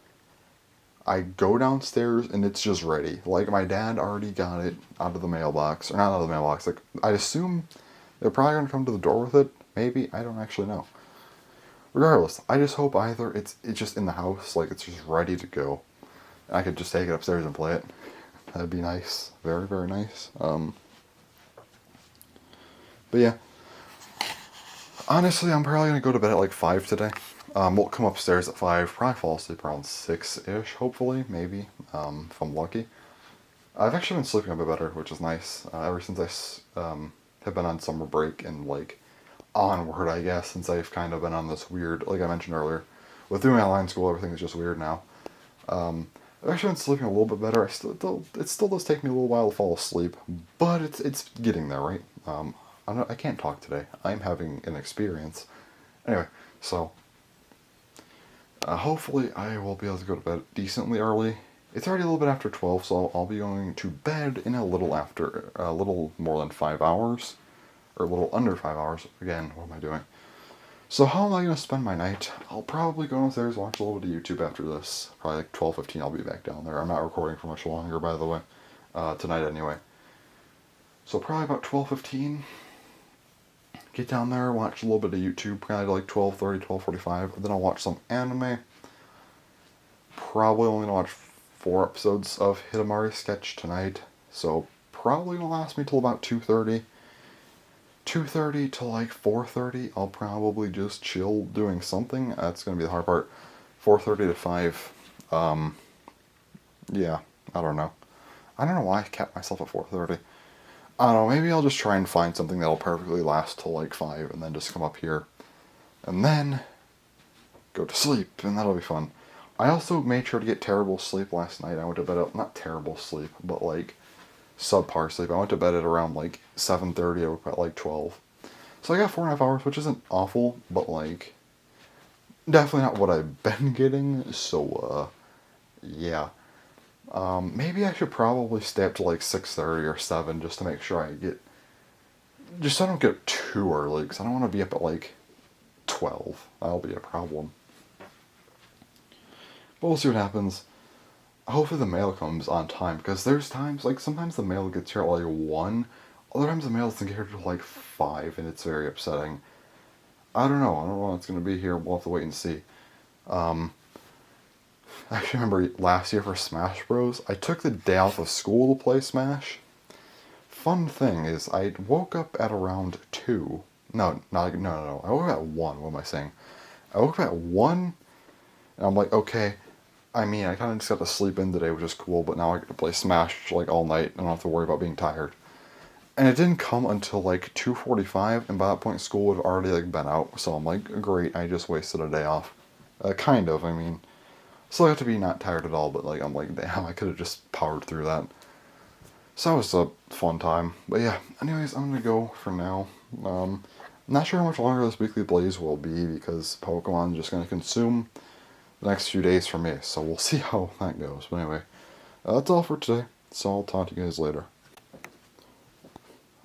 I go downstairs, and it's just ready. Like, my dad already got it out of the mailbox. Or not out of the mailbox. Like, I assume they're probably going to come to the door with it. Maybe. I don't actually know. Regardless, I just hope either it's just in the house, like it's just ready to go. And I could just take it upstairs and play it. That'd be nice. Very, very nice. But yeah. Honestly, I'm probably going to go to bed at like 5 today. We'll come upstairs at 5, probably fall asleep around 6-ish, hopefully, maybe, if I'm lucky. I've actually been sleeping a bit better, which is nice. Ever since I have been on summer break and, like, onward, I guess, since I've kind of been on this weird, like I mentioned earlier, with doing online school, everything is just weird now. I've actually been sleeping a little bit better. It still does take me a little while to fall asleep, but it's getting there, right? I can't talk today. I'm having an experience. Anyway, so hopefully I will be able to go to bed decently early. It's already a little bit after 12, so I'll be going to bed in a little more than 5 hours, or a little under 5 hours. Again, what am I doing? So how am I going to spend my night? I'll probably go downstairs, watch a little bit of YouTube after this. Probably like 12:15 I'll be back down there. I'm not recording for much longer, by the way. Tonight anyway. So probably about 12:15. Get down there, watch a little bit of YouTube, probably like 12:30, 12:45. Then I'll watch some anime. Probably only gonna watch 4 episodes of Hidamari Sketch tonight. So probably gonna last me till about 2:30. 2:30 to like 4:30, I'll probably just chill doing something. That's gonna be the hard part. 4:30 to 5. Yeah, I don't know. I don't know why I kept myself at 4:30. I don't know, maybe I'll just try and find something that'll perfectly last till like 5 and then just come up here. And then go to sleep, and that'll be fun. I also made sure to get terrible sleep last night. I went to bed at, not terrible sleep, but like subpar sleep. I went to bed at around like 7:30, I woke up at like 12. So I got 4.5 hours, which isn't awful, but like definitely not what I've been getting, so yeah. Maybe I should probably stay up to like 6:30 or 7 just to make sure just so I don't get up too early, because I don't want to be up at like 12. That'll be a problem. But we'll see what happens. Hopefully the mail comes on time, because there's times, like sometimes the mail gets here at like 1, other times the mail doesn't get here till like 5, and it's very upsetting. I don't know when it's going to be here, we'll have to wait and see. I actually remember last year for Smash Bros, I took the day off of school to play Smash. Fun thing is, I woke up at around 2, No, not, no, no, no. I woke up at 1. What am I saying? I woke up at 1, and I'm like, okay. I mean, I kind of just got to sleep in today, which is cool, but now I get to play Smash, like, all night. I don't have to worry about being tired. And it didn't come until, like, 2:45, and by that point, school would have already, like, been out. So I'm like, great, I just wasted a day off. Kind of, I mean, still got to be not tired at all, but, like, I'm like, damn, I could have just powered through that. So that was a fun time. But yeah, anyways, I'm gonna go for now. Not sure how much longer this weekly blaze will be because Pokemon is just gonna consume the next few days for me. So we'll see how that goes. But anyway, that's all for today. So I'll talk to you guys later.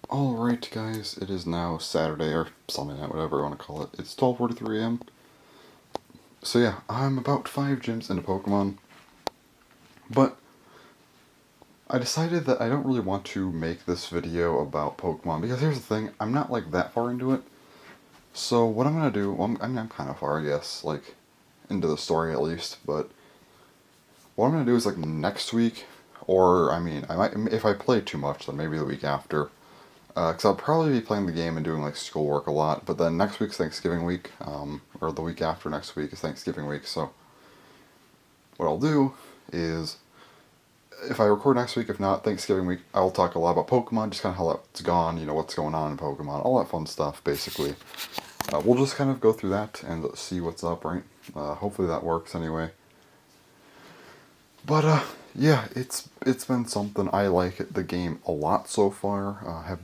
Alright guys, it is now Saturday or Sunday night, whatever you want to call it. It's 12:43 a.m. So yeah, I'm about 5 gyms into Pokemon. But I decided that I don't really want to make this video about Pokemon because here's the thing, I'm not like that far into it. So what I'm gonna do, well, I mean I'm kind of far I guess, like into the story at least, but what I'm gonna do is like next week, or I mean I might, if I play too much then maybe the week after, because I'll probably be playing the game and doing like schoolwork a lot, but then next week's Thanksgiving week, or the week after next week is Thanksgiving week, so what I'll do is if I record next week, if not Thanksgiving week, I'll talk a lot about Pokemon, just kind of how that's gone, you know, what's going on in Pokemon, all that fun stuff, basically. We'll just kind of go through that and see what's up, right? Hopefully that works anyway. But, yeah, it's been something. I like the game a lot so far. Have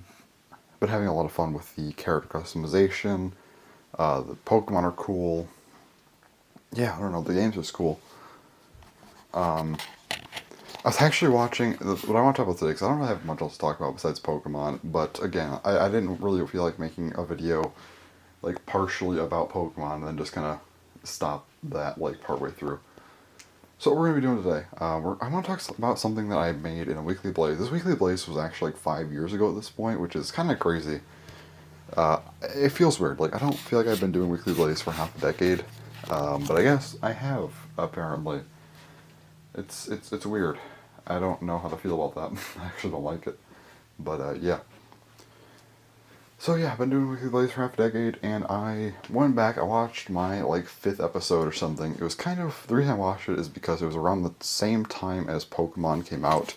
been having a lot of fun with the character customization. The Pokemon are cool. Yeah, I don't know, the game's just cool. I was actually watching, what I want to talk about today, because I don't really have much else to talk about besides Pokemon, but again, I didn't really feel like making a video, like, partially about Pokemon, and then just kind of stop that, like, partway through. So what we're going to be doing today, I want to talk about something that I made in a Weekly Blaze. This Weekly Blaze was actually, like, 5 years ago at this point, which is kind of crazy. It feels weird, like, I don't feel like I've been doing Weekly Blaze for half a decade, but I guess I have, apparently. It's weird. I don't know how to feel about that. I actually don't like it. But, yeah. So, yeah, I've been doing Weekly Blaze for half a decade, and I went back, I watched my, like, 5th episode or something. It was kind of, the reason I watched it is because it was around the same time as Pokemon came out.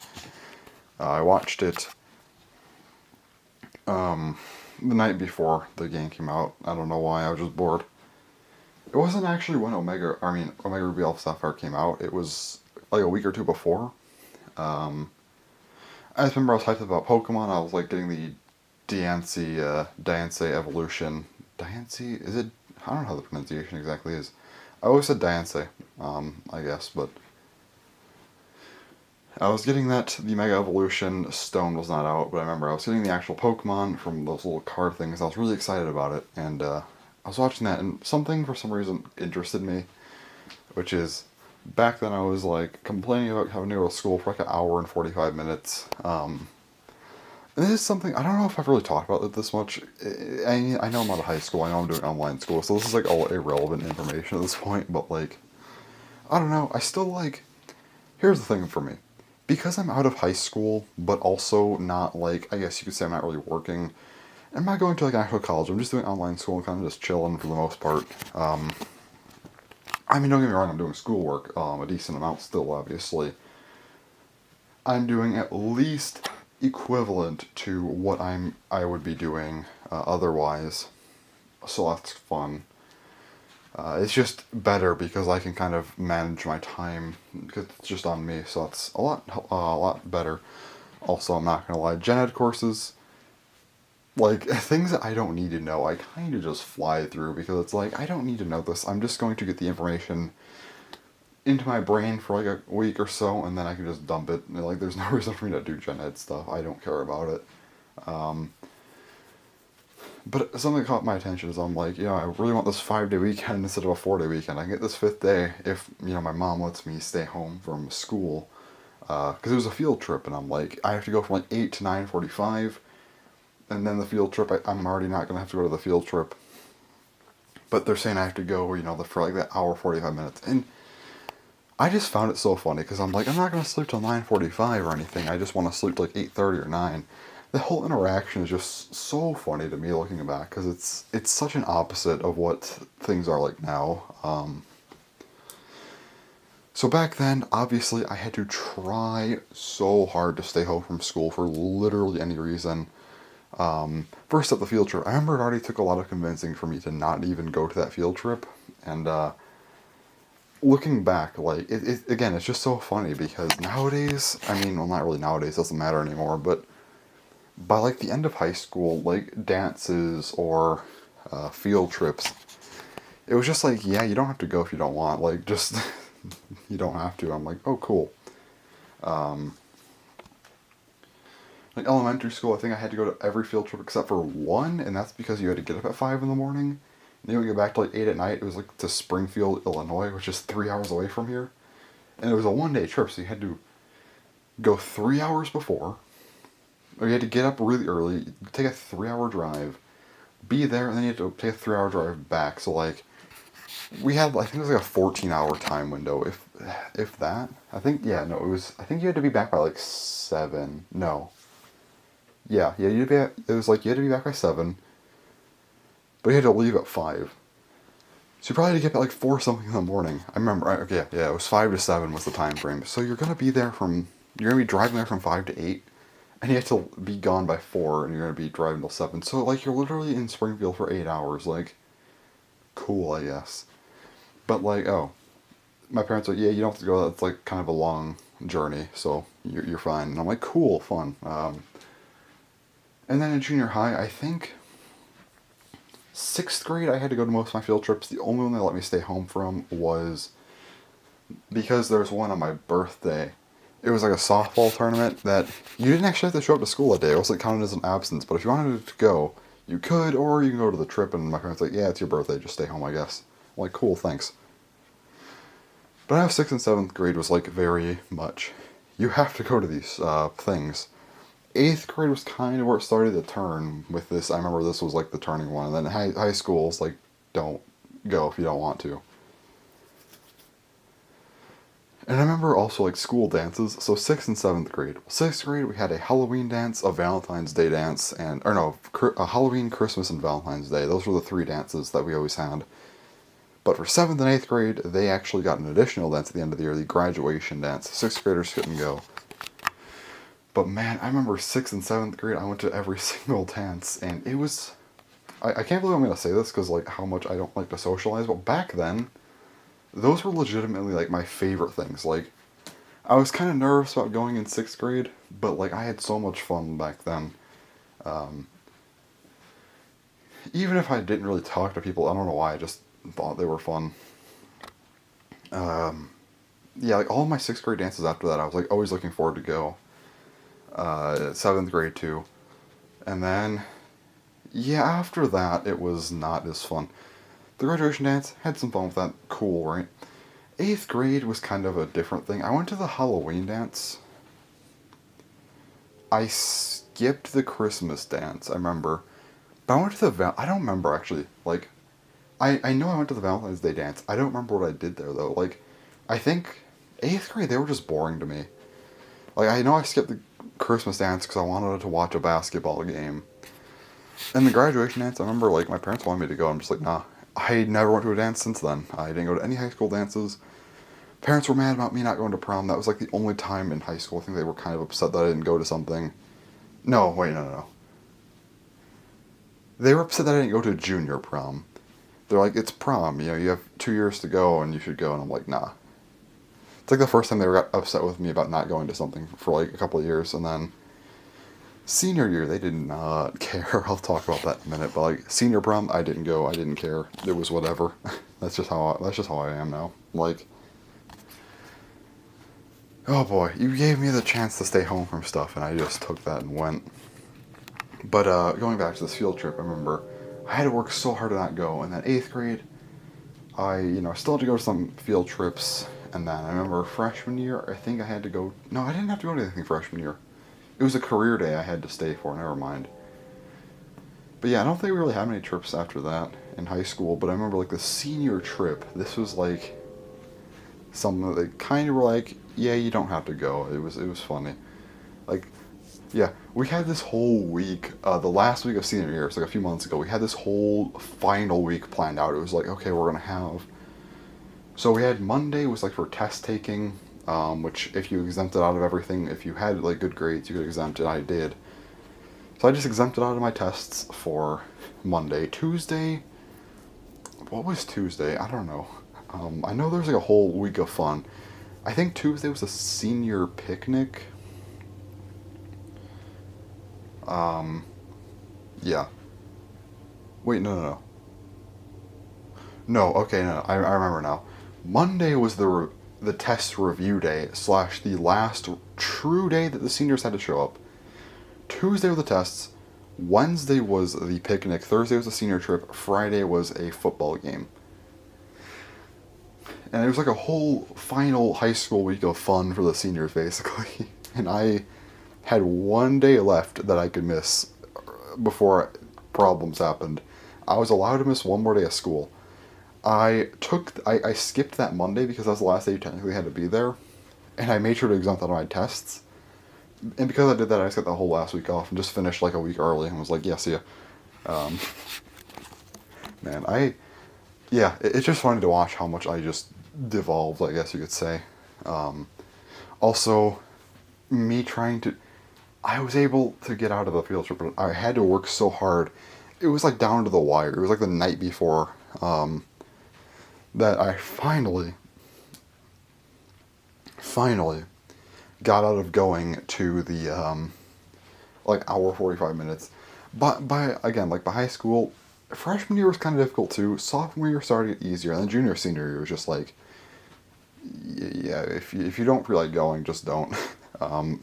I watched it, the night before the game came out. I don't know why, I was just bored. It wasn't actually when Omega Ruby Alpha Sapphire came out. It was like a week or two before. I just remember I was hyped about Pokemon. I was like getting the Diancie evolution. Diancie? Is it? I don't know how the pronunciation exactly is. I always said Diancie, I guess, but I was getting that. The Mega Evolution Stone was not out, but I remember I was getting the actual Pokemon from those little card things. I was really excited about it, and I was watching that, and something for some reason interested me, which is back then I was like complaining about having to go to school for like an hour and 45 minutes. And this is something, I don't know if I've really talked about it this much. I know I'm out of high school, I know I'm doing online school, so this is like all irrelevant information at this point, but like, I don't know, I still like, here's the thing for me. Because I'm out of high school, but also not like, I guess you could say I'm not really working, I'm not going to like an actual college, I'm just doing online school and kind of just chilling for the most part. I mean, don't get me wrong, I'm doing schoolwork, a decent amount still, obviously. I'm doing at least equivalent to what I would be doing otherwise, so that's fun. It's just better because I can kind of manage my time because it's just on me, so that's a lot better. Also, I'm not gonna lie, gen ed courses, like things that I don't need to know, I kind of just fly through because it's like I don't need to know this. I'm just going to get the information into my brain for like a week or so, and then I can just dump it. And, like, there's no reason for me to do gen ed stuff. I don't care about it. But something that caught my attention is I'm like, I really want this 5-day weekend instead of a 4-day weekend. I can get this 5th day if, my mom lets me stay home from school. Because it was a field trip, and I'm like, I have to go from like 8 to 9:45, and then the field trip, I'm already not going to have to go to the field trip. But they're saying I have to go, for like that hour, 45 minutes. And I just found it so funny because I'm like, I'm not going to sleep till 9:45 or anything. I just want to sleep till like 8:30 or 9. the whole interaction is just so funny to me looking back because it's such an opposite of what things are like now. So back then, obviously, I had to try so hard to stay home from school for literally any reason. First up, the field trip. I remember it already took a lot of convincing for me to not even go to that field trip, and looking back, like again, it's just so funny because nowadays, I mean, well, not really nowadays, it doesn't matter anymore, but by like the end of high school, like dances or field trips, it was just like, yeah, you don't have to go if you don't want. Like, just you don't have to. I'm like, oh, cool. Like elementary school, I think I had to go to every field trip except for one, and that's because you had to get up at 5 in the morning. And you would get back to like 8 at night. It was like to Springfield, Illinois, which is 3 hours away from here. And it was a 1 day trip, so you had to go 3 hours before, or you had to get up really early, take a 3 hour drive, be there, and then you had to take a 3 hour drive back. So like we had, I think it was like a 14-hour time window, if that. I think, yeah, no, it was. I think you had to be back by like 7. No, yeah, it was like you had to be back by 7, but you had to leave at 5. So you probably had to get up at like 4 something in the morning. I remember, okay, yeah, it was 5 to 7 was the time frame. So you're gonna be driving there from 5 to 8, and you have to be gone by 4, and you're gonna be driving till 7. So like you're literally in Springfield for 8 hours. Like, cool, I guess. But like, oh, my parents are like, yeah, you don't have to go. That's like kind of a long journey, so you're fine. And I'm like, cool, fun. And then in junior high, I think 6th grade, I had to go to most of my field trips. The only one they let me stay home from was because there was one on my birthday. It was like a softball tournament that you didn't actually have to show up to school that day. It wasn't counted as an absence, but if you wanted to go, you could, or you can go to the trip. And my parents were like, yeah, it's your birthday, just stay home, I guess. I'm like, cool, thanks. But I know 6th and 7th grade was like very much, you have to go to these things. 8th grade was kind of where it started to turn with this. I remember this was like the turning one. And then high school's like, don't go if you don't want to. And I remember also like school dances. So 6th and 7th grade. 6th grade we had a Halloween dance, a Valentine's Day dance, a Halloween, Christmas, and Valentine's Day. Those were the 3 dances that we always had. But for 7th and 8th grade, they actually got an additional dance at the end of the year, the graduation dance. 6th graders couldn't go. But man, I remember 6th and 7th grade, I went to every single dance, and it was... I can't believe I'm going to say this because like how much I don't like to socialize, but back then, those were legitimately like my favorite things. Like, I was kind of nervous about going in 6th grade, but like I had so much fun back then. Even if I didn't really talk to people, I don't know why, I just thought they were fun. Yeah, like all of my 6th grade dances after that, I was like always looking forward to go. 7th grade too. And then, yeah, after that, it was not as fun. The graduation dance, had some fun with that, cool, right? 8th grade was kind of a different thing. I went to the Halloween dance. I skipped the Christmas dance, I remember. But I went to I don't remember actually. Like, I know I went to the Valentine's Day dance. I don't remember what I did there though. Like, I think 8th grade they were just boring to me. Like, I know I skipped the Christmas dance because I wanted to watch a basketball game. And the graduation dance, I remember like my parents wanted me to go. I'm just like, nah. I never went to a dance since then. I didn't go to any high school dances. Parents were mad about me not going to prom. That was like the only time in high school I think they were kind of upset that I didn't go to something. No, wait, no. They were upset that I didn't go to junior prom. They're like, it's prom, you know, you have 2 years to go and you should go. And I'm like, nah. It's like the first time they got upset with me about not going to something for like a couple of years. And then senior year, they did not care. I'll talk about that in a minute. But like senior prom, I didn't go. I didn't care. It was whatever. That's just how I am now. Like, oh boy, you gave me the chance to stay home from stuff, and I just took that and went. But going back to this field trip, I remember I had to work so hard to not go. And then 8th grade, I still had to go to some field trips. And then I remember freshman year, I think I had to go. No, I didn't have to go to anything freshman year. It was a career day I had to stay for. Never mind. But yeah, I don't think we really had many trips after that in high school. But I remember like the senior trip. This was like something that they kind of were like, yeah, you don't have to go. It was funny. Like, Yeah, we had this whole week, the last week of senior year, it's like a few months ago, we had this whole final week planned out. It was like, okay, we're gonna have. So we had Monday was like for test taking, which if you exempted out of everything, if you had like good grades, you could exempt, and I did. So I just exempted out of my tests for Monday. Tuesday, what was Tuesday? I don't know. I know there's like a whole week of fun. I think Tuesday was a senior picnic. Um, yeah. Wait, no, no, no. No, okay, no, I remember now. Monday was the test review day slash the last true day that the seniors had to show up. Tuesday were the tests. Wednesday was the picnic. Thursday was a senior trip. Friday was a football game. And it was like a whole final high school week of fun for the seniors, basically. And I had one day left that I could miss before problems happened. I was allowed to miss one more day of school. I skipped that Monday because that was the last day you technically had to be there, and I made sure to exempt out of my tests. And because I did that, I just got the whole last week off and just finished like a week early and was like, yeah, see ya. Um, man, yeah, it's just funny to watch how much I just devolved, I guess you could say. Um, Also, me trying to, I was able to get out of the field trip, but I had to work so hard. It was like down to the wire. It was like the night before that I finally got out of going to the like hour 45 minutes. But by again, like by high school, freshman year was kind of difficult too. Sophomore year started to get easier, and then junior senior year was just like, yeah, if you don't feel like going, just don't.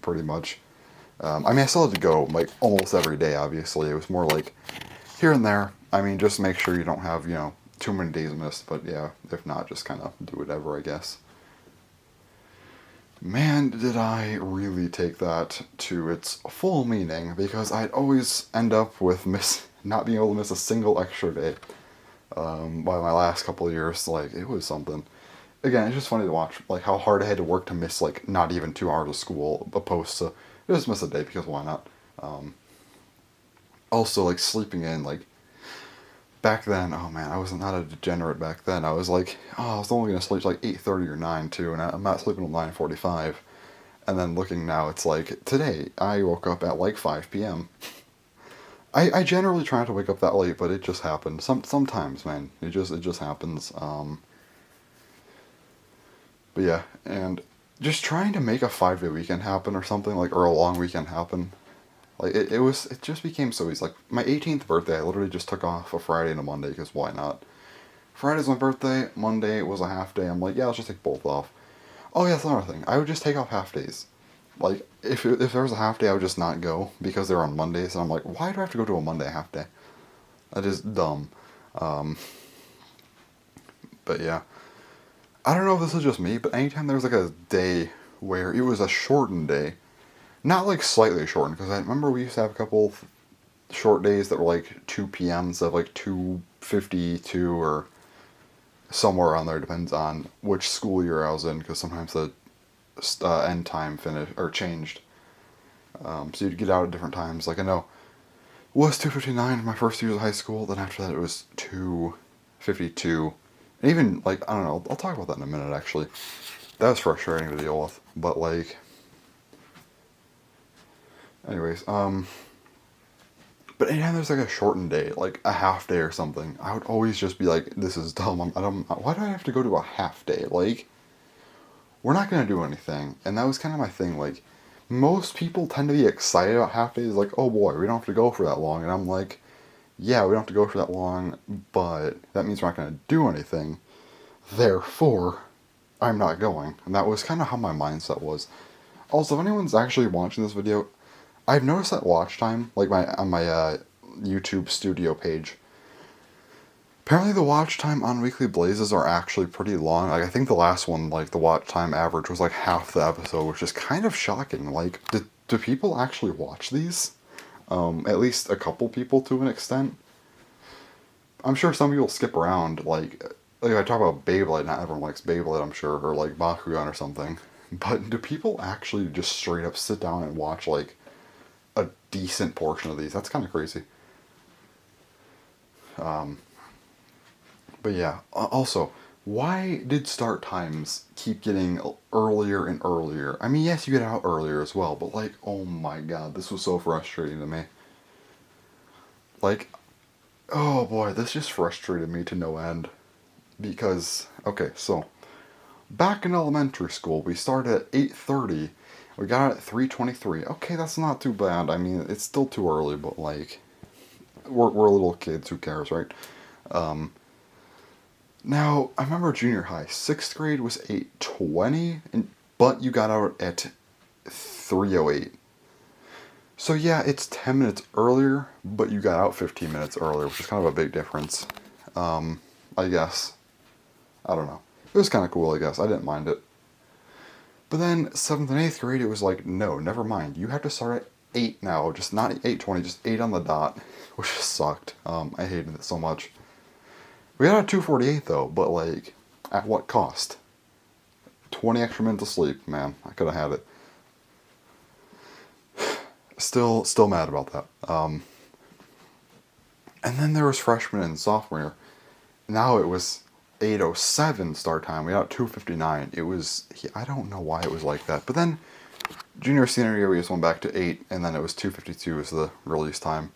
Pretty much. I mean, I still had to go like almost every day. Obviously, it was more like here and there. I mean, just make sure you don't have too many days missed. But yeah, if not, just kind of do whatever, I guess. Man, did I really take that to its full meaning because I'd always end up with not being able to miss a single extra day. By my last couple of years, like it was something. Again, it's just funny to watch like how hard I had to work to miss like not even 2 hours of school, opposed to just miss a day because why not? Um, Also, like sleeping in, like back then, oh man, I was not a degenerate back then. I was like, oh, I was only gonna sleep like 8:30 or 9 too, and I'm not sleeping until 9:45. And then looking now, it's like today I woke up at like 5 p.m. I generally try not to wake up that late, but it just happened. Sometimes, man, it just happens. But yeah, and just trying to make a 5 day weekend happen or something like or a long weekend happen. Like it just became so easy. Like my 18th birthday, I literally just took off a Friday and a Monday because why not? Friday's my birthday. Monday was a half day. I'm like, yeah, let's just take both off. Oh yeah, that's another thing. I would just take off half days. Like if there was a half day, I would just not go because they're on Mondays, and I'm like, why do I have to go to a Monday half day? That is dumb. Um, but yeah, I don't know if this is just me, but anytime there was like a day where it was a shortened day, not like slightly shortened, because I remember we used to have a couple short days that were like 2 p.m. instead of like 2:52 or somewhere around there. Depends on which school year I was in, because sometimes the end time finished or changed. So you'd get out at different times. Like I know it was 2:59 in my first year of high school. Then after that it was 2:52. And even like I don't know. I'll talk about that in a minute. Actually, that was frustrating to deal with. But like, anyways, but anytime there's like a shortened day, like a half day or something, I would always just be like, "This is dumb. I don't. Why do I have to go to a half day? Like, we're not gonna do anything." And that was kind of my thing. Like, most people tend to be excited about half days. Like, "Oh boy, we don't have to go for that long." And I'm like, "Yeah, we don't have to go for that long, but that means we're not gonna do anything. Therefore, I'm not going." And that was kind of how my mindset was. Also, if anyone's actually watching this video, I've noticed that watch time, like my on my YouTube studio page. Apparently, the watch time on Weekly Blazes are actually pretty long. Like I think the last one, like the watch time average was like half the episode, which is kind of shocking. Like, do people actually watch these? At least a couple people to an extent. I'm sure some people skip around. Like I talk about Beyblade, not everyone likes Beyblade, I'm sure, or like Bakugan or something. But do people actually just straight up sit down and watch like decent portion of these. That's kind of crazy. But yeah, also, why did start times keep getting earlier and earlier? I mean, yes, you get out earlier as well, but like, oh my god, this was so frustrating to me. Like, oh boy, this just frustrated me to no end. Because, okay, so, back in elementary school, we started at 8:30. We got out at 3:23. Okay, that's not too bad. I mean, it's still too early, but like, we're little kids, who cares, right? Now, I remember junior high, 6th grade was 8:20, but you got out at 3:08. So yeah, it's 10 minutes earlier, but you got out 15 minutes earlier, which is kind of a big difference. I guess. I don't know. It was kind of cool, I guess. I didn't mind it. But then 7th and 8th grade, it was like, no, never mind. You have to start at 8 now, just not 8:20, just 8 on the dot, which just sucked. I hated it so much. We got out at 2:48 though, but like, at what cost? 20 extra minutes of sleep, man. I could have had it. Still mad about that. And then there was freshman and sophomore year. Now it was 8:07 start time. We got 2:59. It was, I don't know why it was like that. But then junior senior year we just went back to 8, and then it was 2:52 was the release time.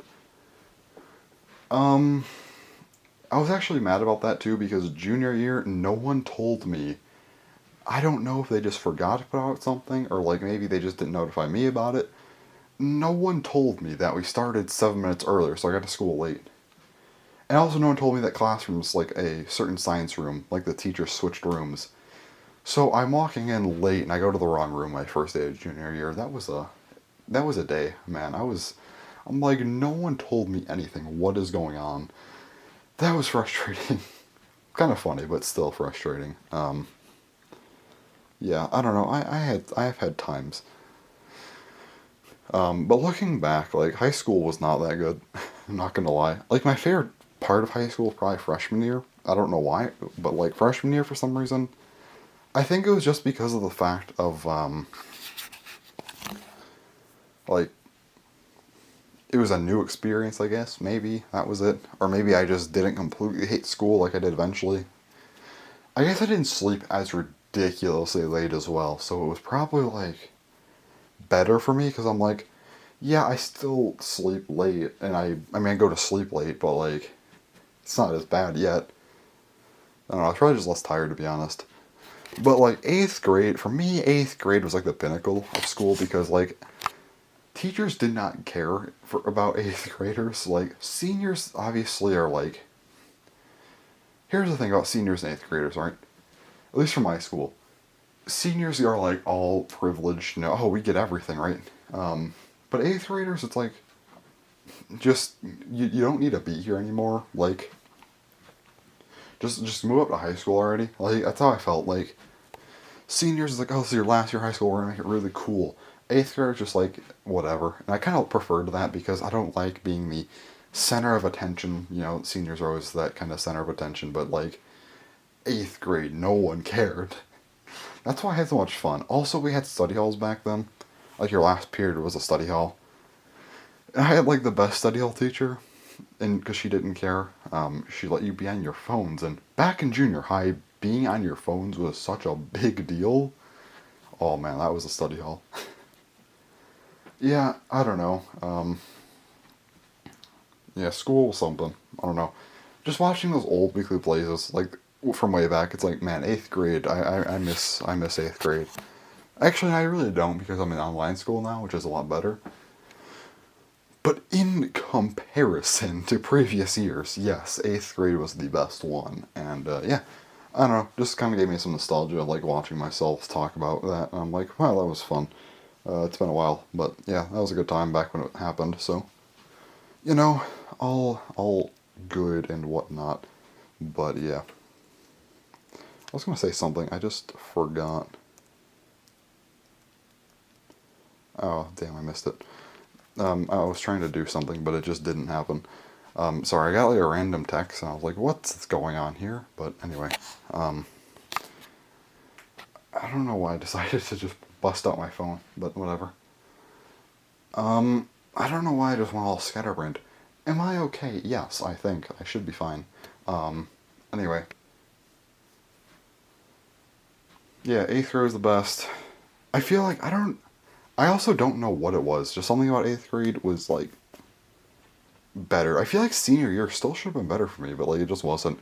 I was actually mad about that too because junior year no one told me. I don't know if they just forgot to put out something or like maybe they just didn't notify me about it. No one told me that we started 7 minutes earlier, so I got to school late. And also, no one told me that classrooms, like a certain science room, like the teacher switched rooms. So I'm walking in late, and I go to the wrong room my first day of junior year. That was a day, man. I'm like, no one told me anything. What is going on? That was frustrating. Kind of funny, but still frustrating. Yeah, I don't know. I've had times. But looking back, like high school was not that good. I'm not gonna lie. Like my favorite part of high school was probably freshman year. I don't know why, but like freshman year for some reason, I think it was just because of the fact of like it was a new experience. I guess maybe that was it, or maybe I just didn't completely hate school like I did eventually. I guess I didn't sleep as ridiculously late as well, so it was probably like better for me because I'm like, yeah, I still sleep late, and I mean I go to sleep late, but like it's not as bad yet. I don't know. I was probably just less tired to be honest. But like 8th grade, for me, 8th grade was like the pinnacle of school because like teachers did not care about 8th graders. Like seniors obviously are like. Here's the thing about seniors and 8th graders, right? At least for my school, seniors are like all privileged. You know, oh, we get everything, right? But 8th graders, it's like just you don't need to be here anymore. Like just move up to high school already. Like that's how I felt. Like seniors is like, oh, this is your last year of high school. We're gonna make it really cool. 8th grade just like whatever, and I kind of preferred that because I don't like being the center of attention. You know, seniors are always that kind of center of attention, but like 8th grade, no one cared. That's why I had so much fun. Also, we had study halls back then. Like your last period was a study hall. And I had like the best study hall teacher, and because she didn't care, she let you be on your phones. And back in junior high, being on your phones was such a big deal. Oh man, that was a study hall. Yeah, I don't know. Yeah, school was something. I don't know. Just watching those old weekly plays, like from way back, it's like, man, 8th grade. I miss 8th grade. Actually, I really don't because I'm in online school now, which is a lot better. But in comparison to previous years, yes, 8th grade was the best one, and yeah, I don't know, just kind of gave me some nostalgia, like watching myself talk about that. And I'm like, wow, that was fun. It's been a while, but yeah, that was a good time back when it happened. So, you know, all good and whatnot. But yeah, I was gonna say something, I just forgot. Oh damn, I missed it. I was trying to do something, but it just didn't happen. Sorry, I got like a random text, and I was like, "What's going on here?" But anyway, um, I don't know why I decided to just bust out my phone, but whatever. I don't know why I just went all scatterbrained. Am I okay? Yes, I think I should be fine. Um, anyway, yeah, eighth grade was the best. I feel like I don't. I also don't know what it was. Just something about eighth grade was like better. I feel like senior year still should have been better for me, but like it just wasn't.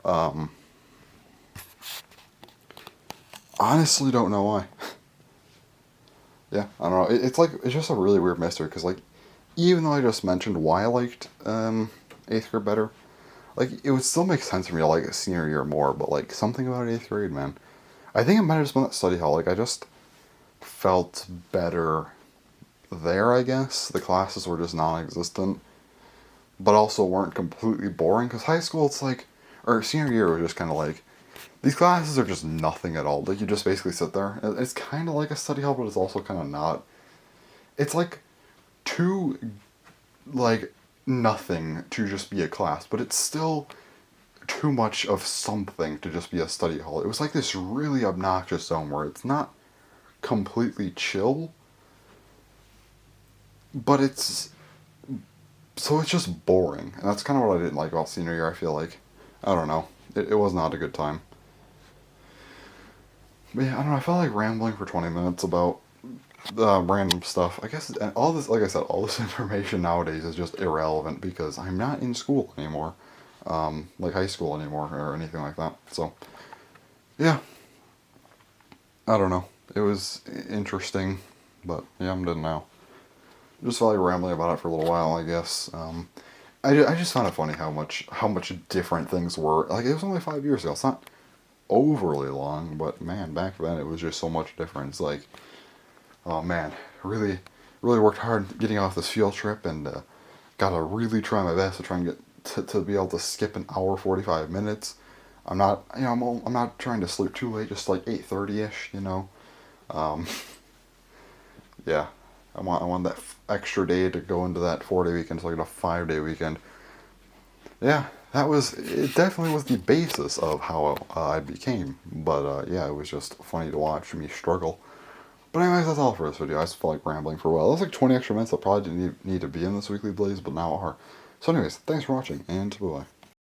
Um, honestly, don't know why. Yeah, I don't know. It's like it's just a really weird mystery because like even though I just mentioned why I liked eighth grade better, like it would still make sense for me to like senior year more. But like something about eighth grade, man. I think it might have just been that study hall. Like I just felt better there. I guess the classes were just non-existent, but also weren't completely boring. Because high school, it's like, or senior year was just kind of like these classes are just nothing at all. Like you just basically sit there. It's kind of like a study hall, but it's also kind of not. It's like too like nothing to just be a class, but it's still too much of something to just be a study hall. It was like this really obnoxious zone where it's not completely chill, but it's just boring. And that's kind of what I didn't like about senior year, I feel like. I don't know. It was not a good time. But yeah, I don't know. I felt like rambling for 20 minutes about random stuff. I guess and all this, like I said, all this information nowadays is just irrelevant because I'm not in school anymore, like high school anymore or anything like that. So yeah, I don't know. It was interesting, but yeah, I'm done now. Just felt like rambling about it for a little while, I guess. I just found it funny how much different things were. Like it was only 5 years ago. It's not overly long, but man, back then it was just so much difference. Like oh man, really, really worked hard getting off this field trip and gotta really try my best to try and get to be able to skip an hour 45 minutes. I'm not, I'm not trying to sleep too late, just like 8:30 ish, Um, yeah, I want that extra day to go into that 4 day weekend, so I get a 5 day weekend. Yeah, it. Definitely was the basis of how I became, but yeah, it was just funny to watch me struggle. But anyways, that's all for this video. I just felt like rambling for a while. That was like 20 extra minutes that probably didn't need to be in this weekly blaze, but now are. So anyways, thanks for watching, and bye-bye.